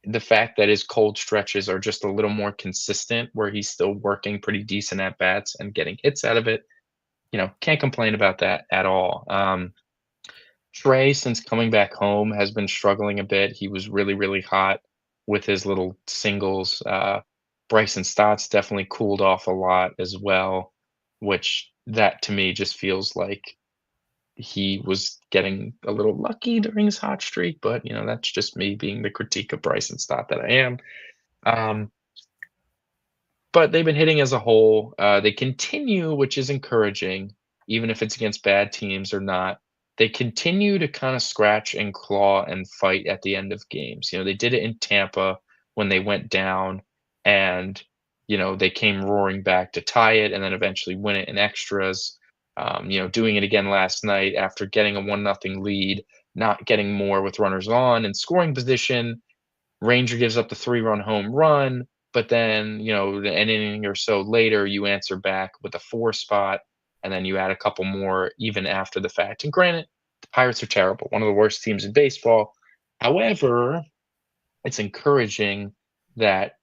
the fact that his cold stretches are just a little more consistent, where he's still working pretty decent at bats and getting hits out of it, can't complain about that at all. Trey, since coming back home, has been struggling a bit. He was really, really hot with his little singles. Bryson Stott's definitely cooled off a lot as well, which that to me just feels like he was getting a little lucky during his hot streak. But that's just me being the critique of Bryson Stott that I am. Um, but they've been hitting as a whole. They continue, which is encouraging, even if it's against bad teams or not. They continue to kind of scratch and claw and fight at the end of games. They did it in Tampa when they went down, and they came roaring back to tie it and then eventually win it in extras. Doing it again last night after getting a 1-0 lead, not getting more with runners on and scoring position. Ranger gives up the 3-run home run, but then, an inning or so later, you answer back with a 4 spot, and then you add a couple more even after the fact. And granted, the Pirates are terrible, one of the worst teams in baseball. However, it's encouraging that,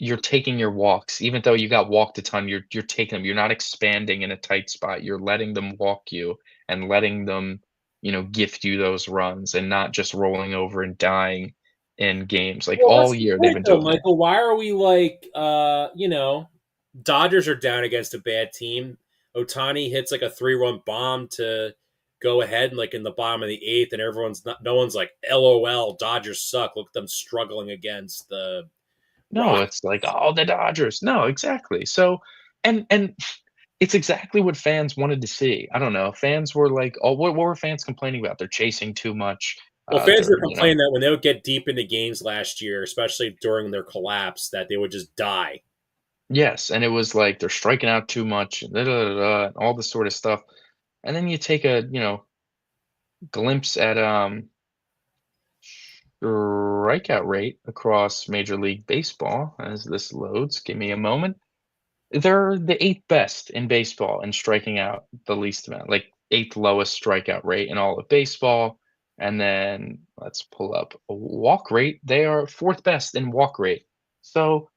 you're taking your walks. Even though you got walked a ton, you're taking them. You're not expanding in a tight spot. You're letting them walk you and letting them, gift you those runs and not just rolling over and dying in games. Like Well, all that's the year they've point, been though, doing it. Michael. Why are we like, Dodgers are down against a bad team. Otani hits like a 3-run bomb to go ahead, like in the bottom of the eighth, and no one's like, LOL, Dodgers suck. Look at them struggling against the No, Rock. it's like, oh, the Dodgers. No, exactly. So and it's exactly what fans wanted to see. I don't know. Fans were like, oh, what were fans complaining about? They're chasing too much. Well, fans They're, were complaining that when they would get deep into games last year, especially during their collapse, that they would just die. yes, and it was like they're striking out too much, and and all this sort of stuff. And then you take a, glimpse at strikeout rate across Major League Baseball as this loads. Give me a moment. They're the eighth best in baseball in striking out the least amount, like eighth lowest strikeout rate in all of baseball. And then let's pull up a walk rate. They are fourth best in walk rate. So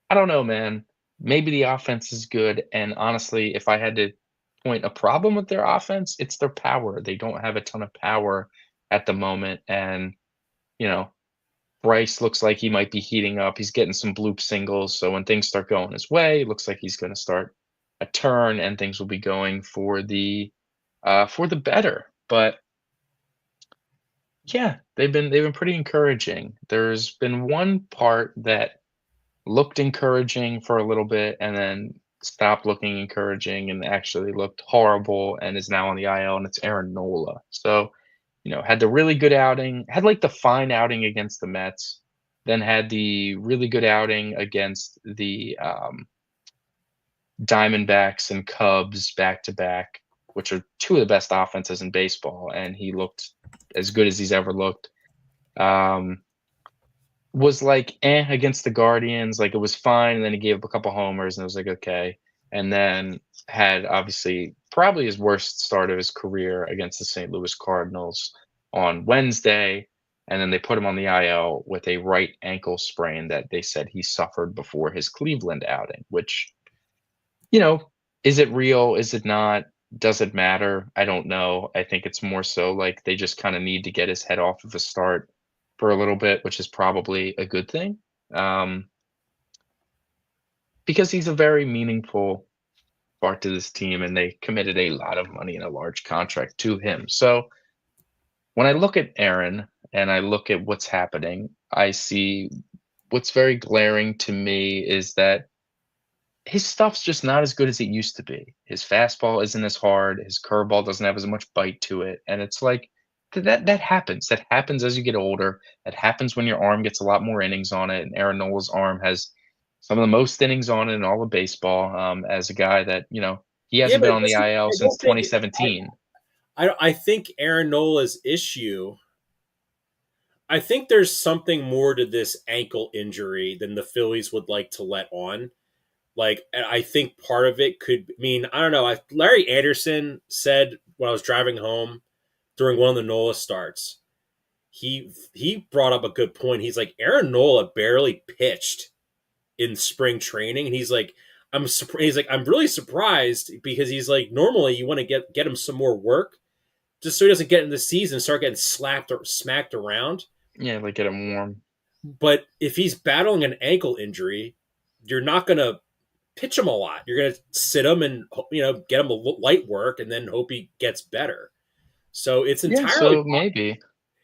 I don't know, man. Maybe the offense is good. And honestly, if I had to point a problem with their offense, it's their power. They don't have a ton of power at the moment. And, you know, Bryce looks like he might be heating up. He's getting some bloop singles. So when things start going his way, it looks like he's going to start a turn and things will be going for the better. But yeah, they've been pretty encouraging. There's been one part that looked encouraging for a little bit and then stopped looking encouraging and actually looked horrible and is now on the IL, and it's Aaron Nola. So, had the really good outing, had like the fine outing against the Mets, then had the really good outing against the Diamondbacks and Cubs back to back, which are two of the best offenses in baseball, and he looked as good as he's ever looked. Um, was like against the Guardians, like it was fine, and then he gave up a couple homers, and it was like okay, and then had obviously probably his worst start of his career against the St. Louis Cardinals on Wednesday, and then they put him on the IL with a right ankle sprain that they said he suffered before his Cleveland outing, which you know, is it real? Is it not? Does it matter? I don't know. I think it's more so like they just kind of need to get his head off of a start for a little bit, which is probably a good thing. Um, because he's a very meaningful part to this team and they committed a lot of money and a large contract to him. So when I look at Aaron and I look at what's happening, I see what's very glaring to me is that his stuff's just not as good as it used to be. His fastball isn't as hard, his curveball doesn't have as much bite to it, and it's like that happens. That happens as you get older. That happens when your arm gets a lot more innings on it, and Aaron Nola's arm has some of the most innings on it in all of baseball, as a guy that, he Yeah, hasn't but been on the IL I since don't think 2017. I think Aaron Nola's issue. I think there's something more to this ankle injury than the Phillies would like to let on. Like, and I think part of it could mean I don't know. Larry Anderson said when I was driving home during one of the Nola starts, he brought up a good point. He's like Aaron Nola barely pitched in spring training, and he's like I'm surprised. He's like I'm really surprised because he's like normally you want to get him some more work just so he doesn't get in the season and start getting slapped or smacked around. Yeah, like get him warm. But if he's battling an ankle injury, you're not going to pitch him a lot. You're going to sit him and get him a light work and then hope he gets better. So Yeah, so maybe.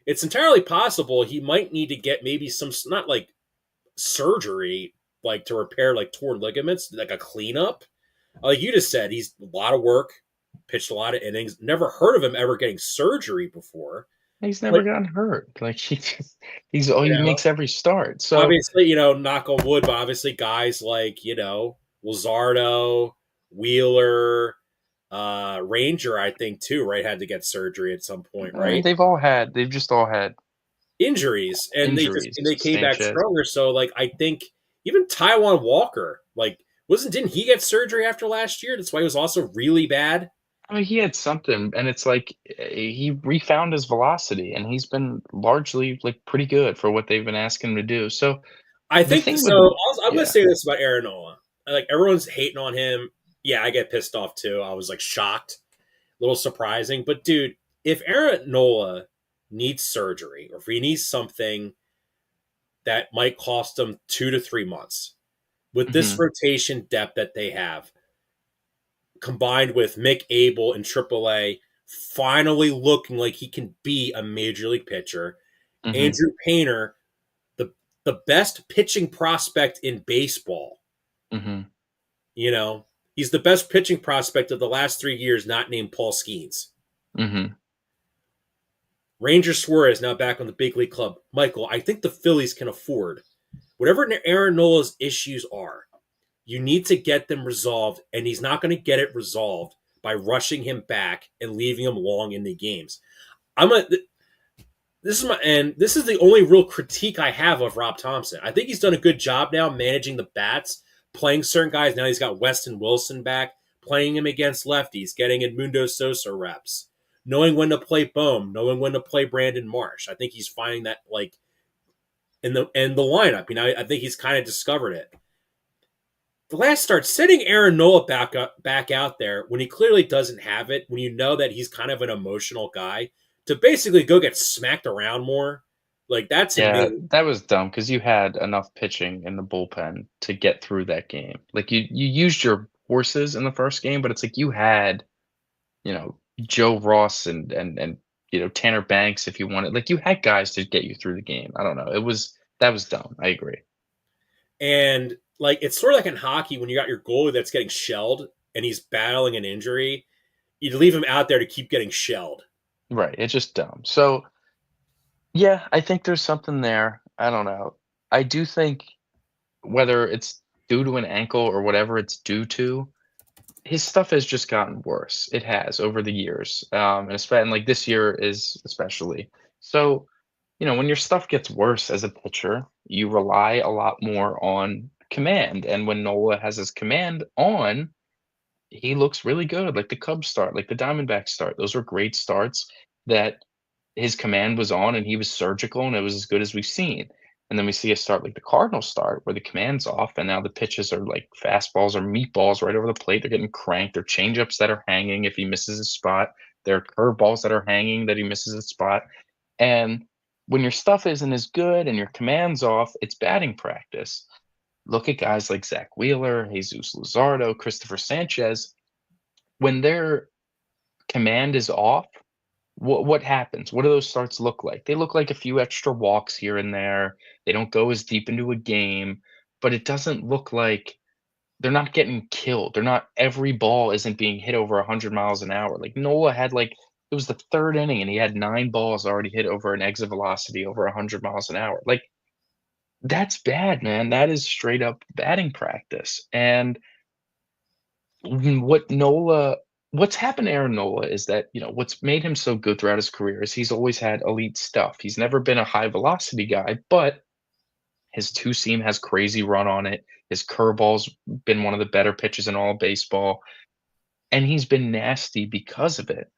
it's entirely possible he might need to get maybe some not like surgery like to repair like torn ligaments, like a cleanup. Like you just said, he's a lot of work, pitched a lot of innings. Never heard of him ever getting surgery before. He's But never gotten hurt. Like he you know, makes every start. So obviously, knock on wood, but obviously guys like, Luzardo, Wheeler, Ranger, I think too, right, had to get surgery at some point, right? they've just all had Injuries. And injuries. they came back Sanchez. stronger. So like I think even Taiwan Walker, like didn't he get surgery after last year? That's why he was also really bad. I mean, he had something, and it's like he refound his velocity, and he's been largely like pretty good for what they've been asking him to do. So I the think thing so. with I'm going to yeah, say this about Aaron Nola. Like everyone's hating on him. Yeah, I get pissed off too. I was like shocked, a little surprising. But dude, if Aaron Nola needs surgery or if he needs something that might cost him 2 to 3 months with this hmm rotation depth that they have, combined with Mick Abel in AAA, finally looking like he can be a major league pitcher, hmm Andrew Painter, the best pitching prospect in baseball. hmm You know, he's the best pitching prospect of the last 3 years, not named Paul Skeens. hmm Ranger Suarez now back on the big league club. Michael, I think the Phillies can afford whatever Aaron Nola's issues are. You need to get them resolved, and he's not going to get it resolved by rushing him back and leaving him long in the games. I'm a this is the only real critique I have of Rob Thompson. I think he's done a good job now managing the bats, playing certain guys. Now he's got Weston Wilson back, playing him against lefties, getting Edmundo Sosa reps, knowing when to play Bohm, knowing when to play Brandon Marsh. I think he's finding that like in the lineup. I think he's kind of discovered it. The last start, sitting Aaron Nola back out there when he clearly doesn't have it, when you know that he's kind of an emotional guy, to basically go get smacked around more, like that to Yeah, me. that was dumb because you had enough pitching in the bullpen to get through that game. Like you used your horses in the first game, but it's like you had, Joe Ross and Tanner Banks if you wanted. Like you had guys to get you through the game. I don't know. That was dumb. I agree. And like it's sort of like in hockey when you got your goalie that's getting shelled and he's battling an injury, you'd leave him out there to keep getting shelled. Right. It's just dumb. So yeah, I think there's something there. I don't know. I do think whether it's due to an ankle or whatever it's due to, his stuff has just gotten worse. It has over the years, and like this year is especially. So, when your stuff gets worse as a pitcher, you rely a lot more on command. And when Nola has his command on, he looks really good. Like the Cubs start, like the Diamondbacks start. Those were great starts that his command was on and he was surgical and it was as good as we've seen. And then we see a start like the Cardinals start where the command's off and now the pitches are like fastballs or meatballs right over the plate. They're getting cranked. They're changeups that are hanging if he misses his spot. There are curveballs that are hanging that he misses his spot. And when your stuff isn't as good and your command's off, it's batting practice. Look at guys like Zach Wheeler, Jesus Luzardo, Christopher Sanchez. When their command is off, what happens? What do those starts look like? They look like a few extra walks here and there. They don't go as deep into a game, but it doesn't look like they're not getting killed. They're not every ball isn't being hit over 100 miles an hour. Like Nola had like it was the third inning and he had 9 balls already hit over an exit velocity over 100 miles an hour. Like that's bad, man. That is straight up batting practice. And what Nola what's happened to Aaron Nola is that, what's made him so good throughout his career is he's always had elite stuff. He's never been a high velocity guy, but his two seam has crazy run on it. His curveball's been one of the better pitches in all of baseball, and he's been nasty because of it.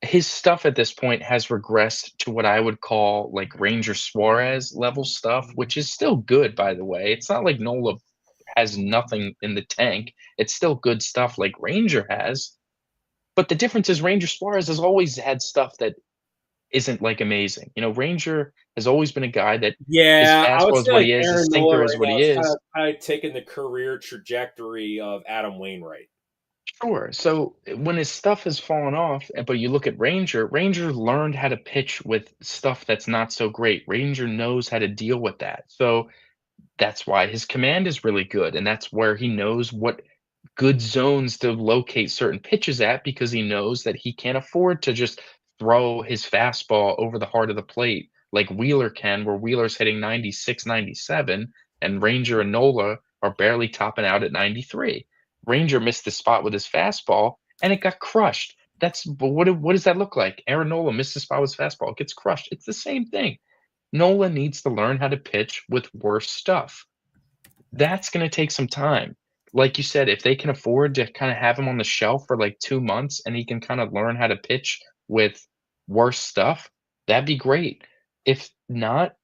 His stuff at this point has regressed to what I would call like Ranger Suarez level stuff, which is still good, by the way. It's not like Nola has nothing in the tank. It's still good stuff like Ranger has. But the difference is Ranger Suarez has always had stuff that isn't like amazing. Ranger has always been a guy that his Yeah, I would fastball is say what like he is, Aaron his Nola sinker right is what now he is kind is. of taking the career trajectory of Adam Wainwright. Sure. So when his stuff has fallen off, but you look at Ranger, Ranger learned how to pitch with stuff that's not so great. Ranger knows how to deal with that. So that's why his command is really good. And that's where he knows what good zones to locate certain pitches at because he knows that he can't afford to just throw his fastball over the heart of the plate like Wheeler can, where Wheeler's hitting 96, 97, and Ranger and Nola are barely topping out at 93. Ranger missed the spot with his fastball and it got crushed. But what does that look like? Aaron Nola missed the spot with his fastball, it gets crushed. It's the same thing. Nola needs to learn how to pitch with worse stuff. That's gonna take some time. Like you said, if they can afford to kinda have him on the shelf for, like, 2 months and he can kinda learn how to pitch with worse stuff, that'd be great. If not,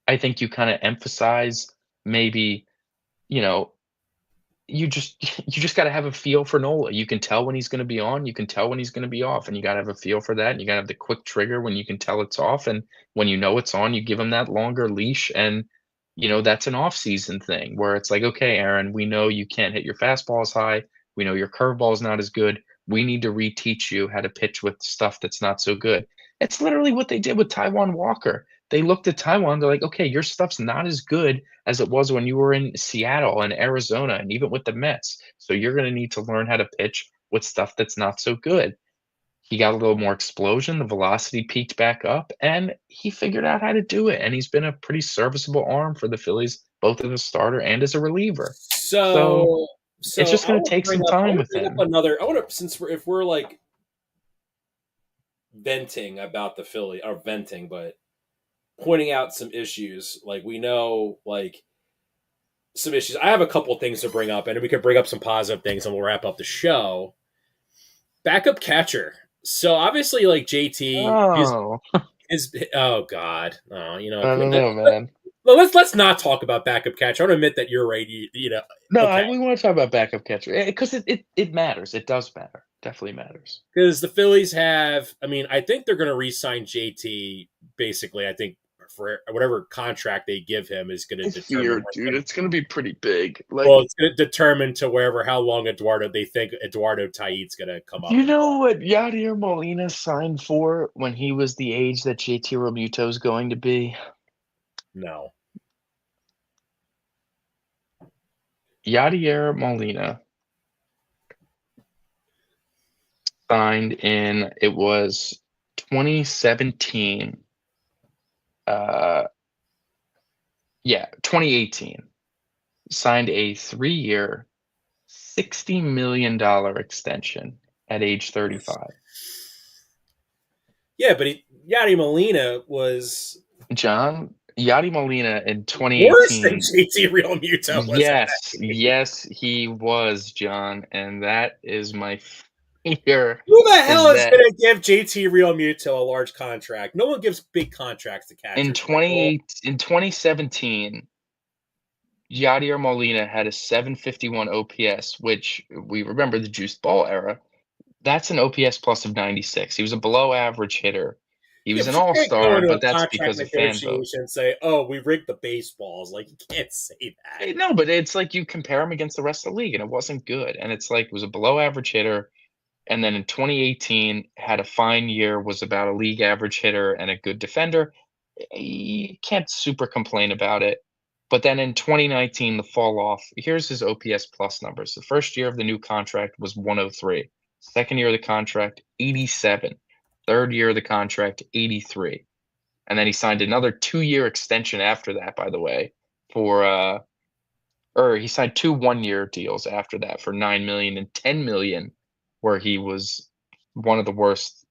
I think you kinda emphasize maybe, you know, you just you just gotta have a feel for Nola. You can tell when he's gonna be on, you can tell when he's gonna be off, and you gotta have a feel for that, and you gotta have the quick trigger when you can tell it's off, and when you know it's on, you give him that longer leash, and, that's an off-season thing where it's like, "Okay, Aaron, we know you can't hit your fastball as high. We know your curveball is not as good. We need to reteach you how to pitch with stuff that's not so good." It's literally what they did with Taijuan Walker. They looked at Taijuan, they're like, "Okay, your stuff's not as good as it was when you were in Seattle and Arizona and even with the Mets. So you're going to need to learn how to pitch with stuff that's not so good." He got a little more explosion, the velocity peaked back up, and he figured out how to do it. And he's been a pretty serviceable arm for the Phillies, both as a starter and as a reliever. So So, it's just I going to want to take bring some up. I time want to with bring up him. another. I want to since if we're like venting about the Philly or venting, but pointing out some issues. Like we know, like some issues. I have a couple things to bring up, and we could bring up some positive things, and we'll wrap up the show. Backup catcher. So obviously, like JT, Oh, his oh god, oh I don't know, man. well, let's not talk about backup catcher. I want to admit that you're right. No, Okay, we want to talk about backup catcher because it matters. It does matter. Definitely matters. because the Phillies have. I mean, I think they're going to re-sign JT. Basically, I think for whatever contract they give him is going to I determine. fear, dude, it's gonna be pretty big. Well, Like, it's going to determine to wherever how long Eduardo they think Eduardo Tait's going to come do up you and know what Yadier Molina signed for when he was the age that JT Realmuto is going to be? no. Yadier Molina signed in it was 2017. Uh, yeah, 2018. Signed a 3-year, $60 million extension at age 35. Yeah, but Yadi Molina was John Yadi Molina in worse than 2018. JT Real Muto was at Yes, that age. yes, he was, John, and that is my fear Who the hell is is that going to give JT Real Muto a large contract? No one gives big contracts to in catchers, Michael. 28 in 2017, Yadier Molina had a 751 OPS, which we remember the juiced ball era. That's an OPS plus of 96. He was a below average hitter. He Yeah, was an but you can't go all-star, into but a that's contract because of fan vote. negotiation and say, "Oh, we rigged the baseballs." Like you can't say that. No, but it's like you compare him against the rest of the league, and it wasn't good. And it's like, was a below average hitter, and then in 2018 had a fine year, was about a league average hitter and a good defender. You can't super complain about it. But then in 2019, the fall off, here's his OPS plus numbers. The first year of the new contract was 103. Second year of the contract, 87. Third year of the contract, 83. And then he signed another 2-year extension after that, by the way, for or he signed 2 one-year deals after that for 9 million and 10 million, where he was one of the worst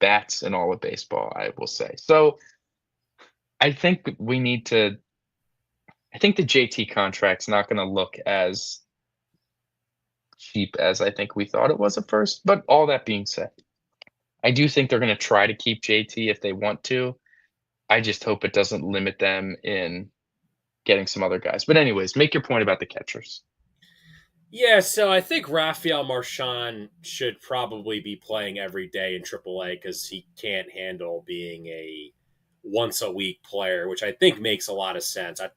bats in all of baseball, I will say. So I think we need to I think the JT contract's not gonna look as cheap as I think we thought it was at first, but all that being said, I do think they're gonna try to keep JT if they want to. I just hope it doesn't limit them in getting some other guys. But anyways, make your point about the catchers. Yeah, so I think Rafael Marchand should probably be playing every day in AAA because he can't handle being a once a week player, which I think makes a lot of sense. I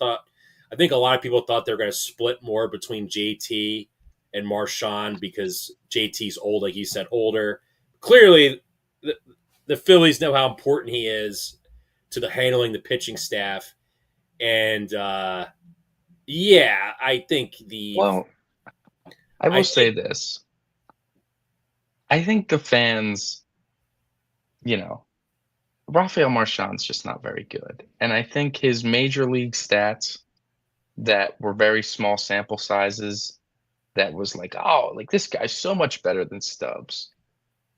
think a lot of people thought they were going to split more between JT and Marchand because JT's old, like you said, older. Clearly, the, the Phillies know how important he is to the handling the pitching staff, and yeah, Well, I I will say think this. I think the fans, you know, Rafael Marchand's just not very good. And I think his major league stats that were very small sample sizes that was like, oh, like this guy's so much better than Stubbs.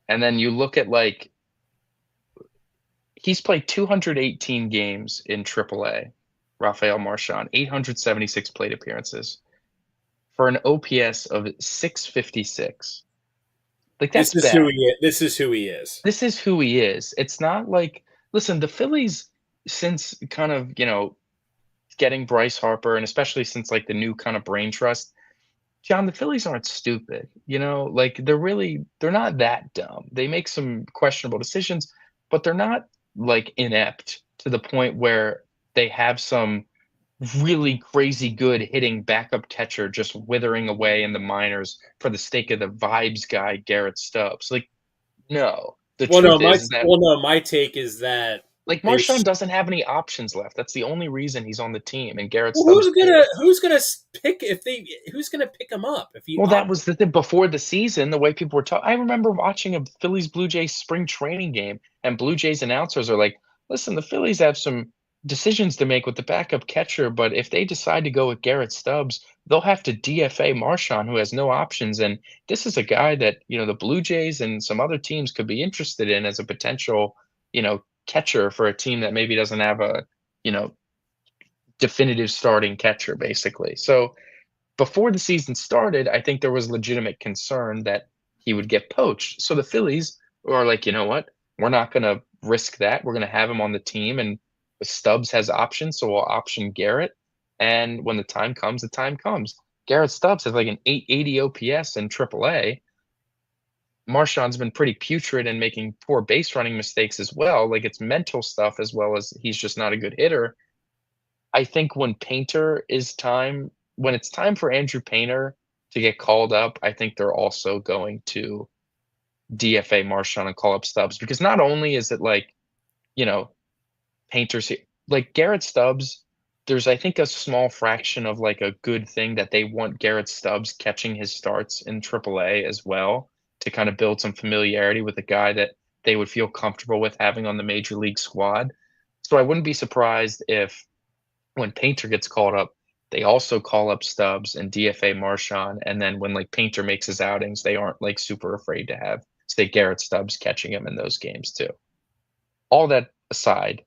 And then you look at like he's played 218 games in AAA, Rafael Marchand, 876 plate appearances for an OPS of 656. Like that's this is who bad. he is. This is who he is. This is who he is. It's not like listen, the Phillies since kind of, getting Bryce Harper and especially since like the new kind of brain trust, John, the Phillies aren't stupid. Like they're not that dumb. They make some questionable decisions, but they're not like inept to the point where they have some really crazy good hitting backup catcher just withering away in the minors for the sake of the vibes guy Garrett Stubbs. Like, no. The truth is that My take is that like they Marchand doesn't have any options left. That's the only reason he's on the team, and Garrett well, Stubbs is. who's gonna pick if they who's gonna pick him up if he Well, that opts? was the thing before the season, the way people were talking. I remember watching a Phillies Blue Jays spring training game, and Blue Jays announcers are like, listen, the Phillies have some decisions to make with the backup catcher, but if they decide to go with Garrett Stubbs, they'll have to DFA Marchand, who has no options. And this is a guy that, the Blue Jays and some other teams could be interested in as a potential, catcher for a team that maybe doesn't have a, you know, definitive starting catcher, basically. So before the season started, I think there was legitimate concern that he would get poached. So the Phillies are like, you know what? We're not going to risk that. We're going to have him on the team, and Stubbs has options, so we'll option Garrett. And when the time comes, the time comes. Garrett Stubbs has like an 880 OPS in AAA. Marchand's been pretty putrid and making poor base running mistakes as well. Like it's mental stuff as well as he's just not a good hitter. I think when it's time for Andrew Painter to get called up, I think they're also going to DFA Marchand and call up Stubbs because not only is it like, you know, Painter's like Garrett Stubbs, there's I think a small fraction of like a good thing that they want Garrett Stubbs catching his starts in AAA as well to kind of build some familiarity with a guy that they would feel comfortable with having on the major league squad. So I wouldn't be surprised if when Painter gets called up, they also call up Stubbs and DFA Marchand. And then when like Painter makes his outings, they aren't like super afraid to have say Garrett Stubbs catching him in those games too. All that aside,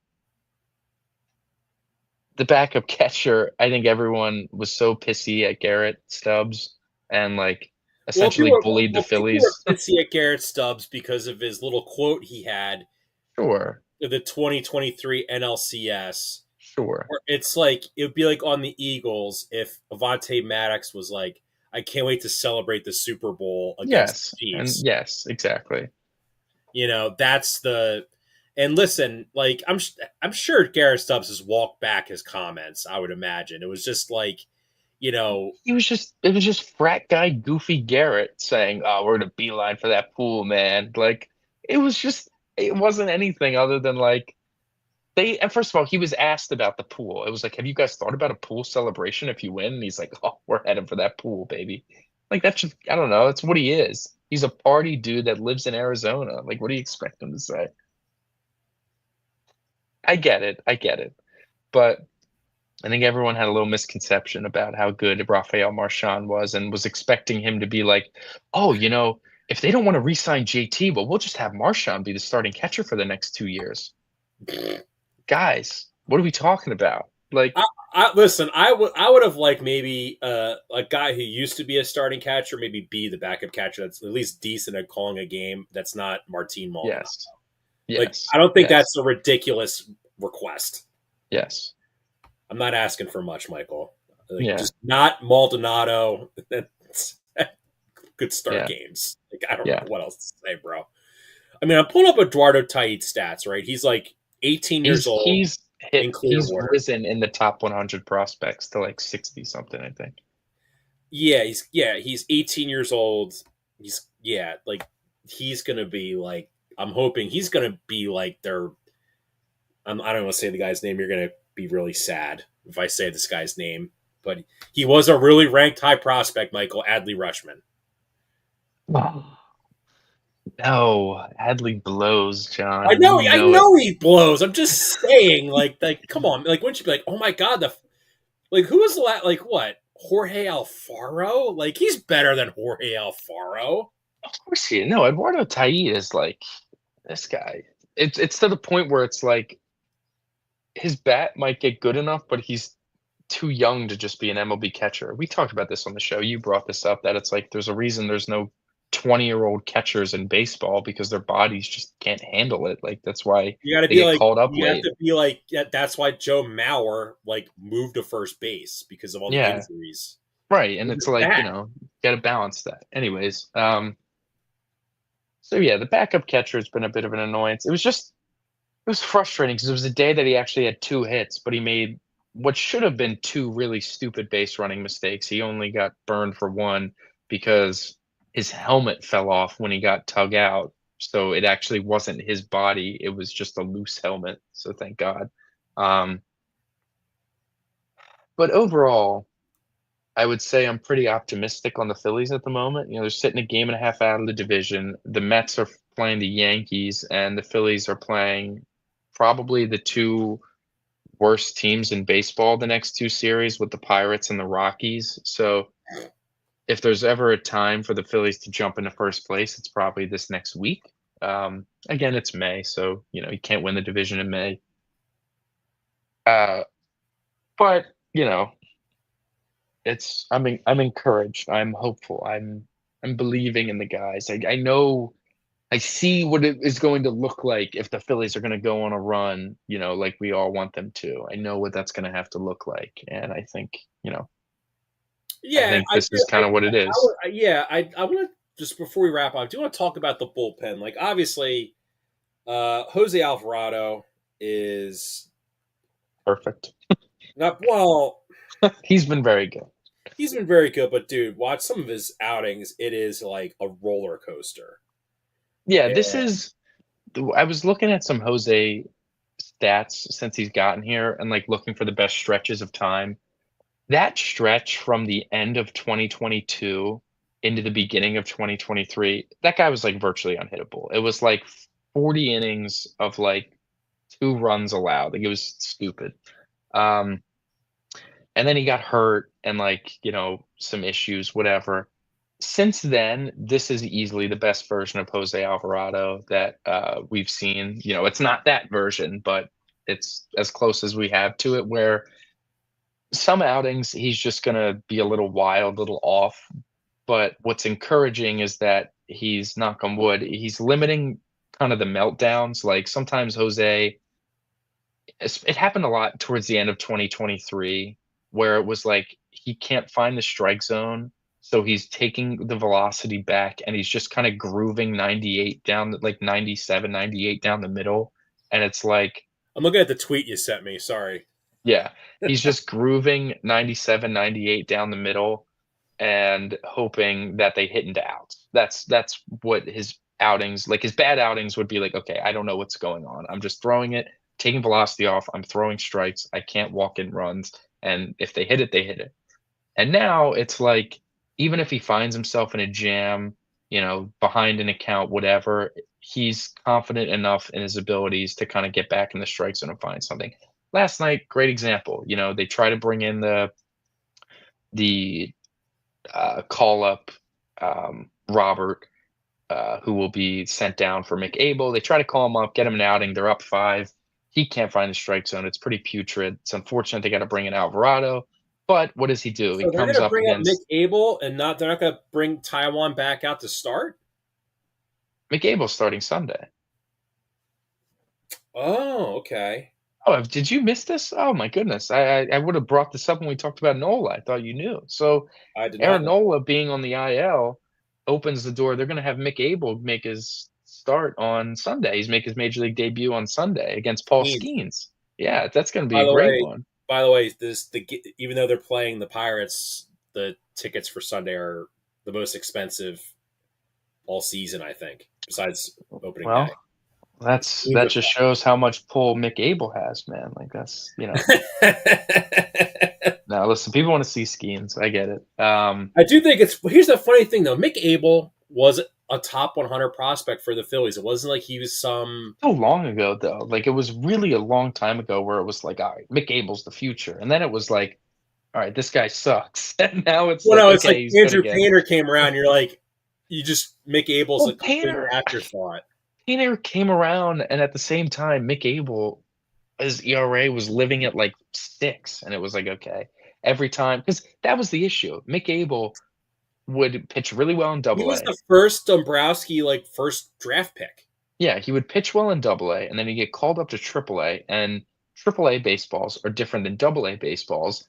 the backup catcher, I think everyone was so pissy at Garrett Stubbs and like essentially bullied the People were Phillies. pissy at Garrett Stubbs because of his little quote he had Sure, in the 2023 NLCS. sure. Where it's like it would be like on the Eagles if Avante Maddox was like, "I can't wait to celebrate the Super Bowl against Yes. the And Chiefs." yes, exactly. That's the. And listen, like I'm sure Garrett Stubbs has walked back his comments. I would imagine it was just like, you know, It was just frat guy Goofy Garrett saying, "Oh, we're gonna beeline for that pool, man." Like it wasn't anything other than like and first of all, he was asked about the pool. It was like, have you guys thought about a pool celebration if you win? And he's like, oh, we're headed for that pool, baby. Like that's just, I don't know. That's what he is. He's a party dude that lives in Arizona. Like, what do you expect him to say? I get it. I get it. But I think everyone had a little misconception about how good Rafael Marchand was and was expecting him to be like, oh, if they don't want to re-sign JT, well, we'll just have Marchand be the starting catcher for the next 2 years. Guys, what are we talking about? Like, Listen, I would have liked maybe a guy who used to be a starting catcher, maybe be the backup catcher that's at least decent at calling a game. That's not Martin Maldonado. yes, Like yes, I don't think yes, that's a ridiculous request. yes, I'm not asking for much, Michael. Like yeah, just not Maldonado. That's could start yeah, games. Like I don't know yeah. what else to say, bro. I mean, I'm pulling up Eduardo Tait's stats. Right, he's like 18 years He's old he's in he's Clearwater. risen in the top 100 prospects to like 60 something, I think. He's 18 years old. Like he's gonna be like I'm hoping he's gonna be like their. I don't want to say the guy's name. You're gonna be really sad if I say this guy's name, but he was a really ranked high prospect, Michael Adley Rushman. Oh, no, Hadley blows, I John. know, You I know it. know he blows. I'm just saying, come on, like, wouldn't you be like, oh my god, who was the like what Jorge Alfaro? Like, he's better than Jorge Alfaro. Of course he is. No, Eduardo Tait is like this guy. It's to the point where it's like his bat might get good enough, but he's too young to just be an MLB catcher. We talked about this on the show. You brought this up that it's like there's a reason there's no 20-year-old catchers in baseball because their bodies just can't handle it. Like that's why You got to they be get like, called up you have late. to be like, yeah, that's why Joe Mauer like moved to first base because of all the Yeah, injuries. right. And With it's his like, bat. got to balance that. Anyways, so yeah, the backup catcher has been a bit of an annoyance. It was frustrating because it was a day that he actually had 2 hits, but he made what should have been 2 really stupid base running mistakes. He only got burned for one because his helmet fell off when he got tug out. So it actually wasn't his body. It was just a loose helmet. So thank God. Um, but overall, I would say I'm pretty optimistic on the Phillies at the moment. They're sitting a game and a half out of the division. The Mets are playing the Yankees, and the Phillies are playing probably the two worst teams in baseball the next two series with the Pirates and the Rockies. So if there's ever a time for the Phillies to jump into first place, it's probably this next week. Again, it's May, so you can't win the division in May. Uh, but I'm encouraged. I'm hopeful. I'm believing in the guys. I know I see what it is going to look like if the Phillies are going to go on a run, like we all want them to. I know what that's going to have to look like, and I Yeah, think this is kind of what it is. I want to just before we wrap up, I do want to talk about the bullpen. Like, obviously, Jose Alvarado is Perfect. not well. He's been very good. He's been very good, but dude, watch some of his outings. It is like a roller coaster. Yeah, this And is. I was looking at some Jose stats since he's gotten here and like looking for the best stretches of time. That stretch from the end of 2022 into the beginning of 2023, that guy was like virtually unhittable. It was like 40 innings of like 2 runs allowed. Like it was stupid. Um, and then he got hurt and like, some issues, whatever. Since then, this is easily the best version of Jose Alvarado that we've seen. It's not that version, but it's as close as we have to it, where some outings he's just going to be a little wild, a little off. But what's encouraging is that he's, knock on wood, he's limiting kind of the meltdowns. Like sometimes Jose, it happened a lot towards the end of 2023, where it was like he can't find the strike zone. So he's taking the velocity back and he's just kind of grooving 98 down, like 97, 98 down the middle. And it's like, I'm looking at the tweet you sent me. Sorry. yeah, he's just grooving 97, 98 down the middle and hoping that they hit into outs. That's what his outings, like his bad outings would be like, okay, I don't know what's going on. I'm just throwing it. taking velocity off. I'm throwing strikes. I can't walk in runs. And if they hit it, they hit it. And now it's like, even if he finds himself in a jam, behind an account, whatever, he's confident enough in his abilities to kind of get back in the strike zone and find something. Last night, great example. They try to bring in the call up Robert, who will be sent down for McAble. They try to call him up, get him an outing. They're up 5. He can't find the strike zone. It's pretty putrid. It's unfortunate they got to bring in Alvarado. But what does he do? He So they're comes going to up bring up Mick against Abel, and they're not going to bring Taiwan back out to start. McAble starting Sunday. Oh, okay. Oh, did you miss this? Oh my goodness. I would have brought this up when we talked about Nola. I thought you knew. So I did not Aaron know. Nola being on the IL opens the door. They're going to have Mick Abel make his start on Sunday. He's make his major league debut on Sunday against Paul Skeens. Skeens. Yeah, that's going to be By a the great way, one. even though they're playing the Pirates, the tickets for Sunday are the most expensive all season, I think, besides opening day. Well, that just shows how much pull Mick Abel has, man. Like now listen, people want to see Skeens. I get it. I do think here's the funny thing though. Mick Abel was a top 100 prospect for the Phillies. It wasn't like he was some. So long ago though. Like it was really a long time ago where it was like, all right, Mick Abel's the future. And then it was like, all right, this guy sucks. And now it's Well, like, no, it's like okay, he's good Andrew again. Painter came around. You're like, you just Mick Abel's a Well, complete afterthought. Painter came around, and at the same time, Mick Abel, his ERA was living at like 6, and it was like, okay, every time, because that was the issue. Mick Abel would pitch really well in He Double was A. the first Dombrowski first draft pick. Yeah, he would pitch well in Double A, and then he'd get called up to Triple A, and Triple A baseballs are different than Double A baseballs,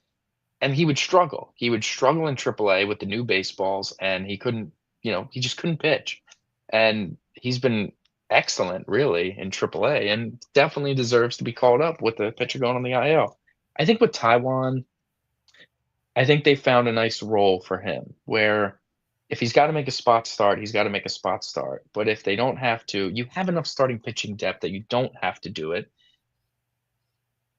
and he would struggle. He would struggle in Triple A with the new baseballs, and he couldn't, he just couldn't pitch. And he's been excellent, really, in Triple A, and definitely deserves to be called up with the pitcher going on the IL. I think with Taiwan, I think they found a nice role for him where if he's got to make a spot start, he's got to make a spot start. But if they don't have to, you have enough starting pitching depth that you don't have to do it.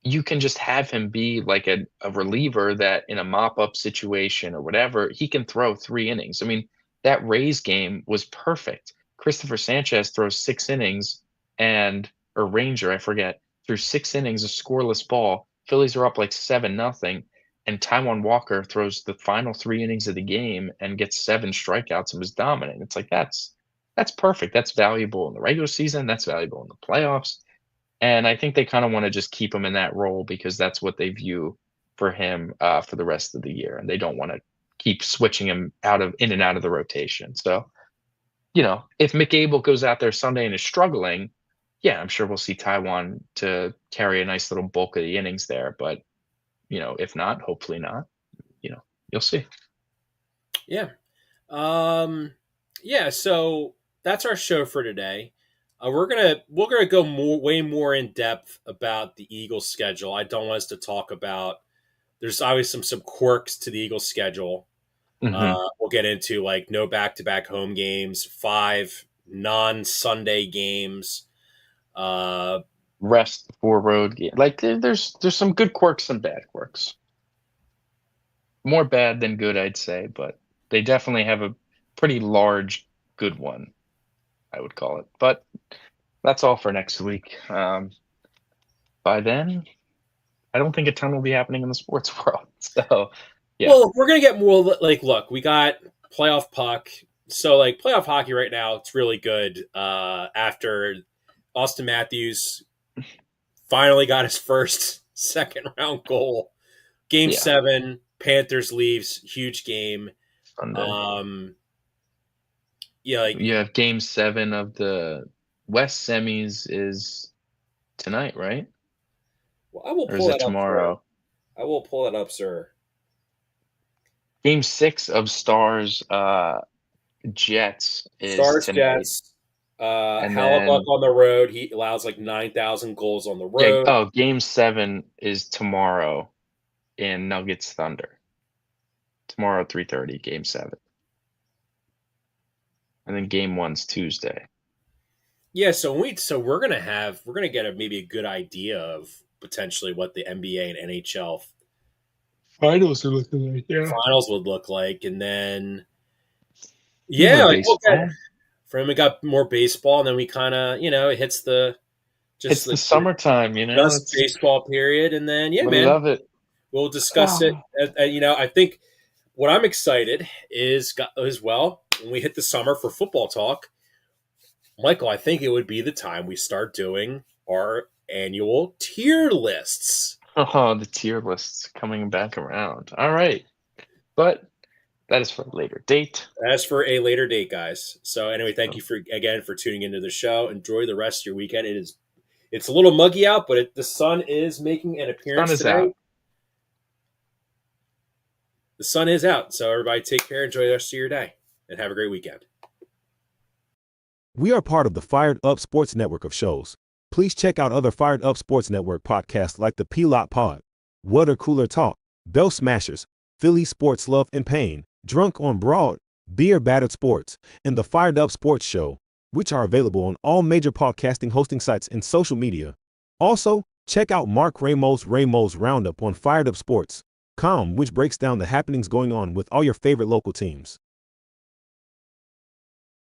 You can just have him be like a reliever that in a mop-up situation or whatever, he can throw 3 innings. I mean, that Rays game was perfect. Christopher Sanchez throws 6 innings or Ranger, I forget, through 6 innings, a scoreless ball. Phillies are up like 7-0, and Taiwan Walker throws the final 3 innings of the game and gets 7 strikeouts and was dominant. It's like that's perfect. That's valuable in the regular season. That's valuable in the playoffs. And I think they kind of want to just keep him in that role because that's what they view for him for the rest of the year, and they don't want to keep switching him in and out of the rotation. So, if McAble goes out there Sunday and is struggling, yeah, I'm sure we'll see Taiwan to carry a nice little bulk of the innings there. But if not, hopefully not. You'll see. Yeah. Yeah. So that's our show for today. We're gonna go way more in depth about the Eagles schedule. I don't want us to talk about. There's always some quirks to the Eagles schedule. Hmm. We'll get into like no back-to-back home games, 5 non-Sunday games. Uh, Rest before road game. Like there's some good quirks and bad quirks. More bad than good, I'd say, but they definitely have a pretty large good one, I would call it. But that's all for next week. By then, I don't think a ton will be happening in the sports world. So, yeah, well, we're gonna get more. Like, look, we got playoff puck. So, like, playoff hockey right now, it's really good. After Austin Matthews finally got his first second round goal, Game yeah, 7, Panthers Leafs, huge game. Sunday. Um, yeah, like, You have Game 7 of the West semis is tonight, right? well, I will Or is pull it that up, sir. tomorrow? I will pull that up, sir. Game 6 of Stars Jets is Stars tonight, Jets. and Hallebuck then on the road. He allows like 9,000 goals on the yeah. road. Oh, Game 7 is tomorrow in Nuggets Thunder. Tomorrow, 3:30, Game 7, and then Game 1's Tuesday. Yeah, so we're gonna get maybe a good idea of potentially what the NBA and NHL Finals are looking like, yeah. finals would look like, and then More yeah, like we'll get baseball. from we got more baseball, and then we kind of it hits the just It's the the summertime, just it's baseball period, and then yeah, we man, love it. we'll discuss it. Oh, I think what I'm excited is as well when we hit the summer for football talk, Michael. I think it would be the time we start doing our annual tier lists. oh, the tier lists coming back around. All right. But that is for a later date. As for a later date, guys. So anyway, thank you So for again for tuning into the show. Enjoy the rest of your weekend. It's a little muggy out, but the sun is making an sun appearance is today. out. The sun is out. So everybody take care, enjoy the rest of your day, and have a great weekend. We are part of the Fired Up Sports Network of shows. Please check out other Fired Up Sports Network podcasts like the P-Lot Water Cooler Talk, Bell Smashers, Philly Sports Love and Pain, Drunk on Broad, Beer Battered Sports, and the Fired Up Sports Show, which are available on all major podcasting hosting sites and social media. Also, check out Mark Ramos' Round-up on firedupsports.com, which breaks down the happenings going on with all your favorite local teams.